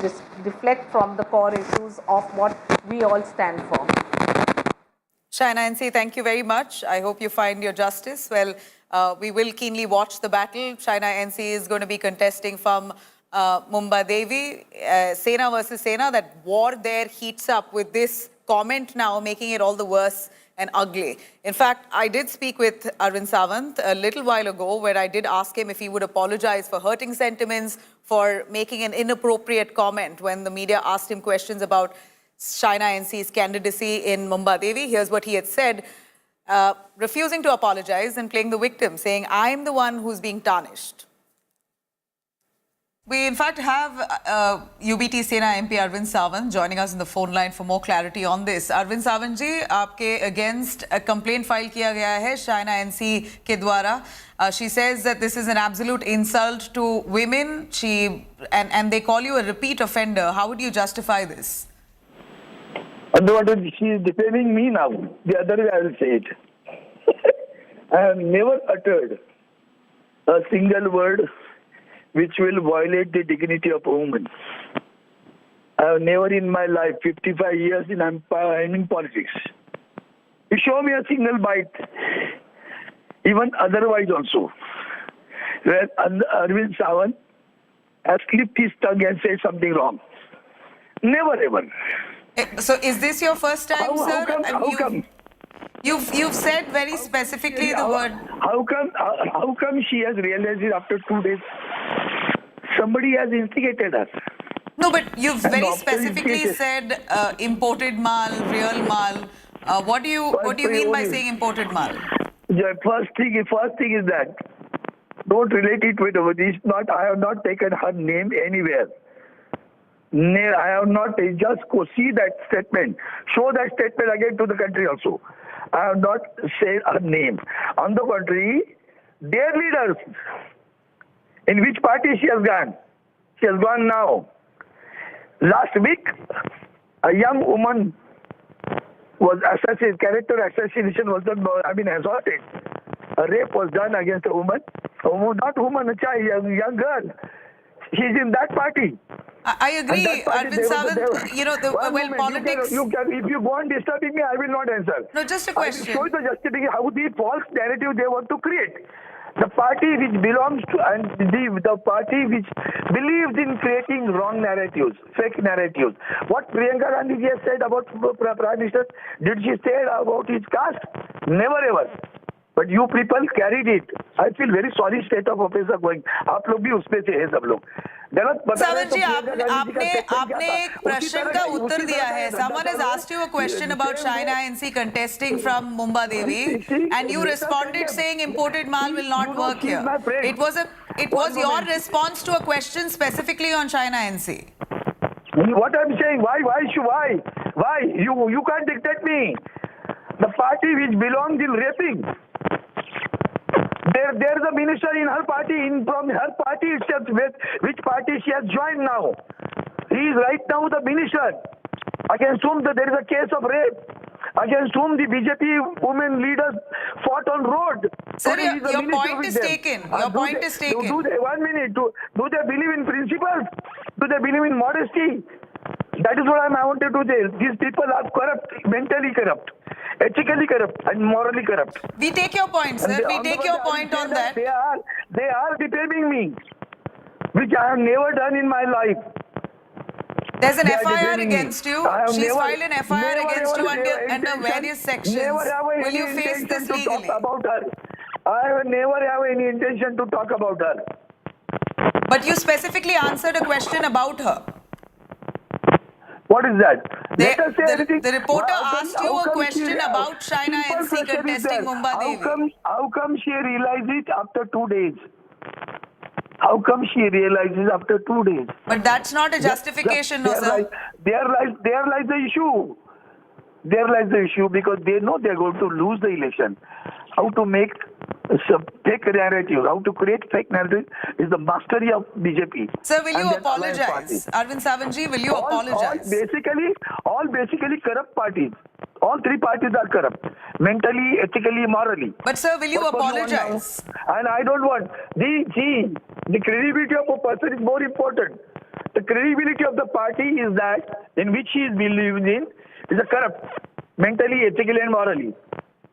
Speaker 23: deflect from the core issues of what we all stand for.
Speaker 24: Shaina NC, thank you very much. I hope you find your justice. Well, we will keenly watch the battle. Shaina NC is going to be contesting from Mumba Devi. Sena versus Sena, that war there heats up with this comment now making it all the worse and ugly. In fact, I did speak with Arvind Sawant a little while ago where I did ask him if he would apologize for hurting sentiments, for making an inappropriate comment when the media asked him questions about Shaina NC's candidacy in Mumba Devi. Here's what he had said, refusing to apologize and playing the victim, saying, I'm the one who's being tarnished. We in fact have UBT Sena MP Arvind Sawant joining us on the phone line for more clarity on this. Arvind Sawant ji, आपके against a complaint file किया गया है Shaina NC के द्वारा. She says that this is an absolute insult to women. And they call you a repeat offender. How would you justify this?
Speaker 8: She is defaming me now. The other way I will say it. I have never uttered a single word which will violate the dignity of a woman. I have never in my life, 55 years I'm in politics. You show me a single bite, even otherwise also, where Arvind Sawant has clipped his tongue and said something wrong. Never ever.
Speaker 24: So is this your first time, sir?
Speaker 8: How come?
Speaker 24: You've said very specifically the word.
Speaker 8: How come she has realized it after 2 days? Somebody has instigated her.
Speaker 24: No, but you've very specifically said imported mal, real mal. What do you mean by saying imported mal?
Speaker 8: The first thing is that don't relate it with this. I have not taken her name anywhere. I have not. Just go see that statement. Show that statement again to the country also. I have not said a name. On the contrary, their leaders. In which party she has gone? She has gone now. Last week, a young woman was assassinated. Character assassination was done. Assaulted. A rape was done against a woman. Not woman, a child, a young girl. She's in that party.
Speaker 24: I agree, Arvind Sawant. Politics.
Speaker 8: If you go on disturbing me, I will not answer.
Speaker 24: No, just a question.
Speaker 8: I will show the justification how the false narrative they want to create. The party which belongs to and the party which believes in creating wrong narratives, fake narratives. What Priyanka Gandhi has said about Prime Minister, did she say about his caste? Never ever. But you people carried it. I feel very sorry state of affairs are going. आप लोग भी उसमें से हैं सब लोग.
Speaker 24: सावंत जी, आपने एक प्रश्न का उत्तर दिया है. Someone has asked you a question about China NC contesting from Mumbai Devi, and you responded saying imported mal will not work here. It was your response to a question specifically on China NC.
Speaker 8: What I'm saying, why? You can't dictate me. The party which belongs in raping. There's a minister in her party, from her party itself, which party she has joined now. He is right now the minister, against whom there is a case of rape, against whom the BJP women leaders fought on road.
Speaker 24: Sir, your point is taken. Your point is taken.
Speaker 8: 1 minute. Do they believe in principles? Do they believe in modesty? That is what I wanted to say. These people are corrupt, mentally corrupt, ethically corrupt, and morally corrupt.
Speaker 24: We take your point, sir. We take your point on that.
Speaker 8: They are defaming me, which I have never done in my life.
Speaker 24: There's an FIR against you. She's filed an FIR against you under various sections. Will you face this legally?
Speaker 8: About her. I never have any intention to talk about her.
Speaker 24: But you specifically answered a question about her.
Speaker 8: What is that?
Speaker 24: The reporter asked you a question about China NC contesting Mumbai Devi.
Speaker 8: How come she realized it after 2 days? How come she realizes after 2 days?
Speaker 24: But that's not a justification, no, sir.
Speaker 8: There lies the issue. There lies the issue because they know they're going to lose the election. How to make fake narrative, how to create fake narrative is the mastery of BJP.
Speaker 24: Sir, will you apologize? Arvind Sawant, will you apologize?
Speaker 8: All basically corrupt parties. All three parties are corrupt. Mentally, ethically, morally.
Speaker 24: But sir, will you apologize?
Speaker 8: And I don't want. The credibility of a person is more important. The credibility of the party is that in which he is believing in is a corrupt. Mentally, ethically and morally.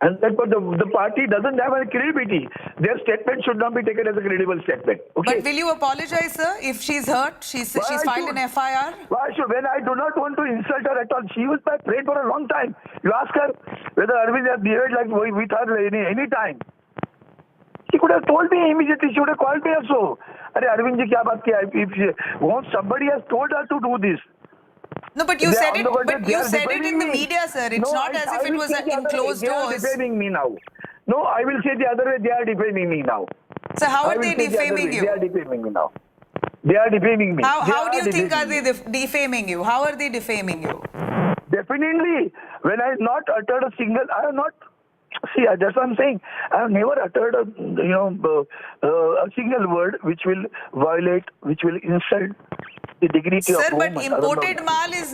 Speaker 8: And therefore, the party doesn't have any credibility. Their statement should not be taken as a credible statement. Okay?
Speaker 24: But will you apologize, sir, if she's hurt? She's filed an FIR?
Speaker 8: Why should? When I do not want to insult her at all. She was my friend for a long time. You ask her whether Arvind has behaved like with her any time. She could have told me immediately. She would have called me also. Arvind ji, kya baat kiya? If somebody has told her to do this.
Speaker 24: No, but you said it. But you said it in the media, sir. It's not as if it was in closed doors.
Speaker 8: They are defaming me now. No, I will say the other way. They are defaming me now.
Speaker 24: So how are they defaming you?
Speaker 8: They are defaming me now. They are defaming me.
Speaker 24: How do you think are they defaming you? How are they defaming you?
Speaker 8: Definitely. When I have not uttered a single, I have not. See, that's what I'm saying. I have never uttered a single word which will violate, which will insult the dignity of woman.
Speaker 24: Sir, but imported mal is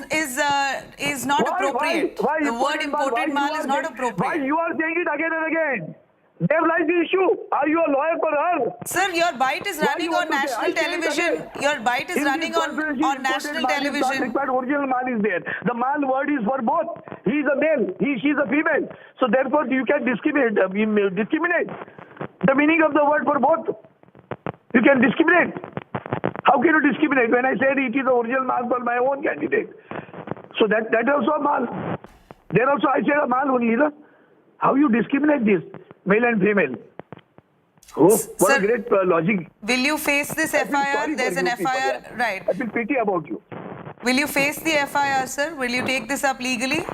Speaker 24: not appropriate.
Speaker 8: Why
Speaker 24: the word imported mal is not appropriate.
Speaker 8: Why you are saying it again and again? There lies the issue. Are you a lawyer for her?
Speaker 24: Sir, your bite is running on national television. Your bite is running on national television.
Speaker 8: Original mal is there. The mal word is for both. He is a male. She is a female. So therefore, you can discriminate. The meaning of the word for both. You can discriminate. How can you discriminate when I said it is the original mal for my own candidate? So that also a mal. There also I said a mal only. How you discriminate this? Male and female. Oh, what
Speaker 24: Sir,
Speaker 8: a great logic.
Speaker 24: Will you face this FIR? There's an FIR, right.
Speaker 8: I feel pity about you.
Speaker 24: Will you face the FIR, sir? Will you take this up legally?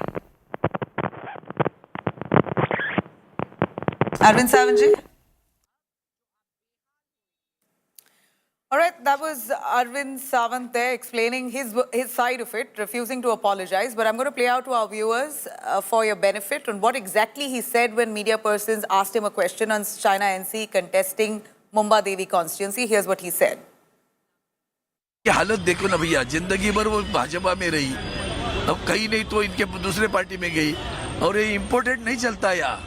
Speaker 24: Arvind Sawant ji? All right, that was Arvind Sawant there explaining his side of it, refusing to apologize. But I'm going to play out to our viewers for your benefit on what exactly he said when media persons asked him a question on China NC contesting Mumba Devi constituency. Here's what he said.
Speaker 22: ये हालत देखो ना भैया, जिंदगी भर वो भाजपा में रही, अब कहीं नहीं तो इनके दूसरे पार्टी में गई, और ये इम्पोर्टेड नहीं चलता यार,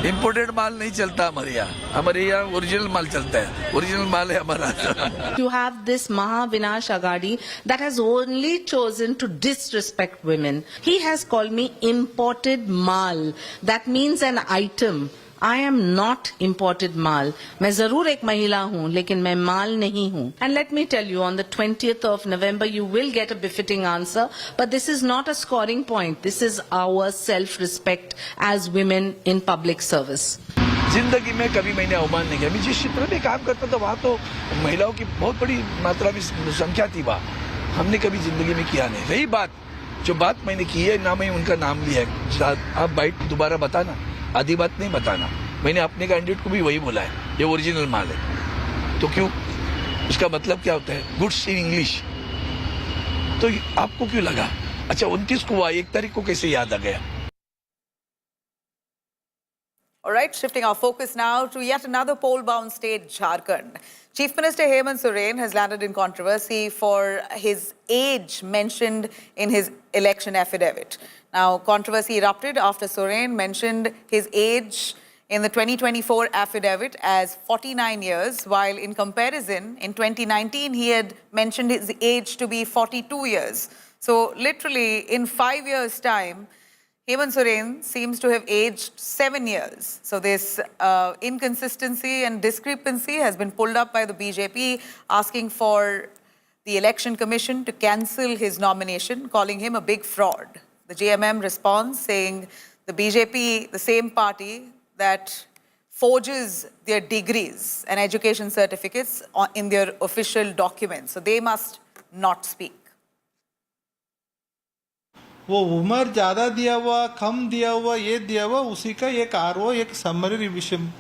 Speaker 22: इम्पोर्टेड माल नहीं चलता हमारे यहाँ ओरिजिनल माल चलता है, ओरिजिनल माल है हमारा.
Speaker 13: You have this Mahavinash Agadi that has only chosen to disrespect women. He has called me imported mal. That means an item. I am not imported mal. मैं जरूर एक महिला हूँ, लेकिन मैं माल नहीं हूँ. And let me tell you, on the 20th of November, you will get a befitting answer. But this is not a scoring point. This is our self-respect as women in public service.
Speaker 22: जिंदगी में कभी मैंने अवमान नहीं किया. मैं जिस क्षेत्र में काम करता था वहाँ तो महिलाओं की बहुत बड़ी मात्रा में संख्या थी वहाँ. हमने कभी जिंदगी में किया नहीं. रही बात, जो बात मैंने की है ना, मैं उनका नाम लिया है. आप बाइट दोबारा बताना, आधी बात नहीं बताना. मैंने अपने कैंडिडेट को भी वही बोला है, ये ओरिजिनल माल है. तो क्यों, उसका मतलब क्या होता है? Goods in English. तो आपको क्यों लगा? अच्छा 29 को हुआ, 1 तारीख को कैसे याद आ गया?
Speaker 24: All right, shifting our focus now to yet another poll-bound state, Jharkhand. Chief Minister Hemant Soren has landed in controversy for his age mentioned in his election affidavit. Now, controversy erupted after Soren mentioned his age in the 2024 affidavit as 49 years, while in comparison, in 2019, he had mentioned his age to be 42 years. So, literally, in 5 years' time, Hemant Soren seems to have aged 7 years. So this inconsistency and discrepancy has been pulled up by the BJP, asking for the Election Commission to cancel his nomination, calling him a big fraud. The JMM responds saying the BJP, the same party that forges their degrees and education certificates in their official documents. So they must not speak.
Speaker 6: वो उम्र ज़्यादा दिया हुआ, कम दिया हुआ, ये दिया हुआ, उसी का एक आरओ एक समरी रिविजन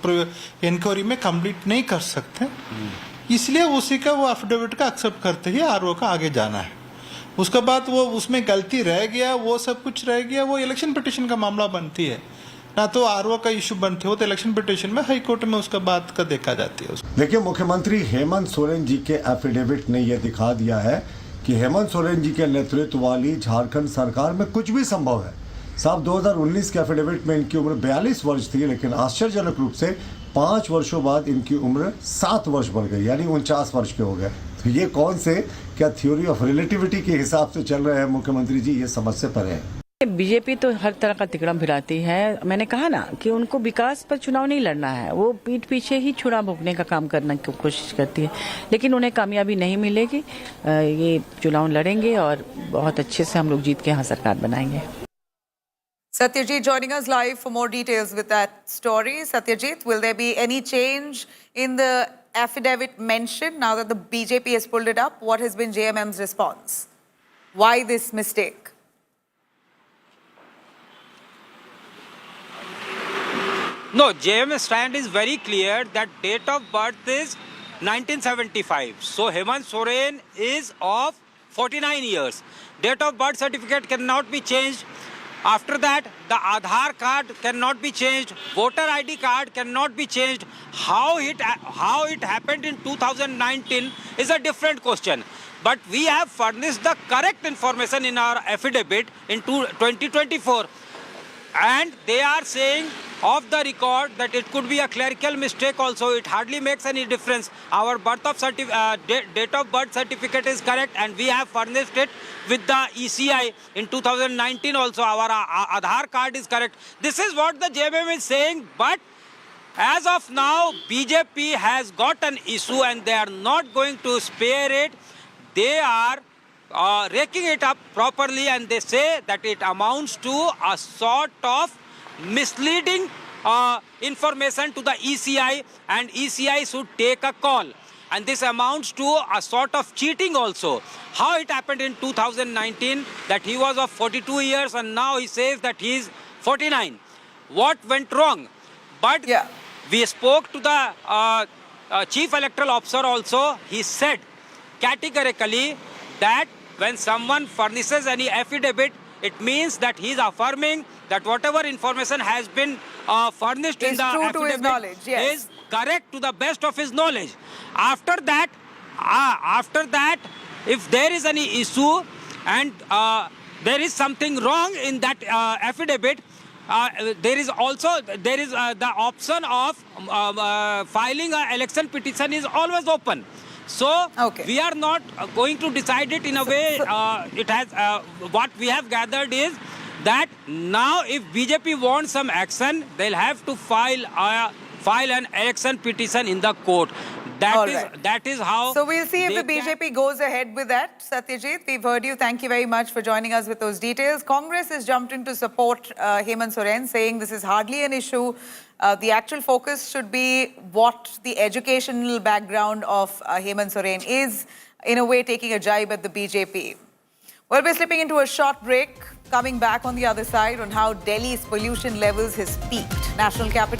Speaker 6: इंक्वायरी में कंप्लीट नहीं कर सकते. इसलिए उसी का वो एफिडेविट का एक्सेप्ट करते ही आरओ का आगे जाना है. उसके बाद वो उसमें गलती रह गया, वो सब कुछ रह गया, वो इलेक्शन पिटीशन का मामला बनती है ना, तो आरओ का इशू बनती है, वो तो इलेक्शन पिटीशन में हाई कोर्ट में उसका बात का देखा जाती है.
Speaker 15: देखिए, मुख्यमंत्री हेमंत सोरेन जी के एफिडेविट ने यह दिखा दिया है कि हेमंत सोरेन जी के नेतृत्व वाली झारखंड सरकार में कुछ भी संभव है. साहब 2019 के एफिडेविट में इनकी उम्र 42 वर्ष थी, लेकिन आश्चर्यजनक रूप से 5 वर्षों बाद इनकी उम्र 7 वर्ष बढ़ गई, यानी 49 वर्ष के हो गए. तो ये कौन से क्या थ्योरी ऑफ रिलेटिविटी के हिसाब से चल रहे हैं मुख्यमंत्री जी, ये समझ से परे है.
Speaker 13: बीजेपी तो हर तरह का तिकड़म भिड़ाती है. मैंने कहा ना कि उनको विकास पर चुनाव नहीं लड़ना है, वो पीठ पीछे ही छुरा भोगने का काम करने की कोशिश करती है, लेकिन उन्हें कामयाबी नहीं मिलेगी. ये चुनाव लड़ेंगे और बहुत अच्छे से हम लोग जीत के यहाँ सरकार बनाएंगे.
Speaker 24: Satyajit joining us live for more details with that story. Satyajit, will there be any change in the affidavit mentioned now that the BJP has pulled it up? What has been JMM's response? Why this mistake?
Speaker 16: No, JM's stand is very clear that date of birth is 1975. So Hemant Soren is of 49 years. Date of birth certificate cannot be changed. After that, the Aadhaar card cannot be changed. Voter ID card cannot be changed. How it happened in 2019 is a different question. But we have furnished the correct information in our affidavit in 2024. And they are saying off the record that it could be a clerical mistake also. It hardly makes any difference. Our date of birth certificate is correct, and we have furnished it with the ECI in 2019 also. Our Aadhaar card is correct. This is what the JMM is saying, but as of now, BJP has got an issue and they are not going to spare it. They are raking it up properly, and they say that it amounts to a sort of misleading information to the ECI, and ECI should take a call. And this amounts to a sort of cheating also. How it happened in 2019 that he was of 42 years and now he says that he is 49. What went wrong? But we spoke to the Chief Electoral Officer also, he said categorically that when someone furnishes any affidavit, it means that he is affirming that whatever information has been furnished in the
Speaker 24: true to his knowledge,
Speaker 16: affidavit
Speaker 24: yes.
Speaker 16: is correct to the best of his knowledge. After that, if there is any issue and there is something wrong in that affidavit, there is the option of filing an election petition is always open. So we are not going to decide it in a way. What we have gathered is that now if BJP wants some action, they'll have to file an election petition in the court. That is how.
Speaker 24: So we'll see if the BJP goes ahead with that. Satyajit, we've heard you. Thank you very much for joining us with those details. Congress has jumped in to support Hemant Soren, saying this is hardly an issue. The actual focus should be what the educational background of Hemant Soren is, in a way taking a jibe at the BJP. Well, we're slipping into a short break. Coming back on the other side on how Delhi's pollution levels has peaked. National capital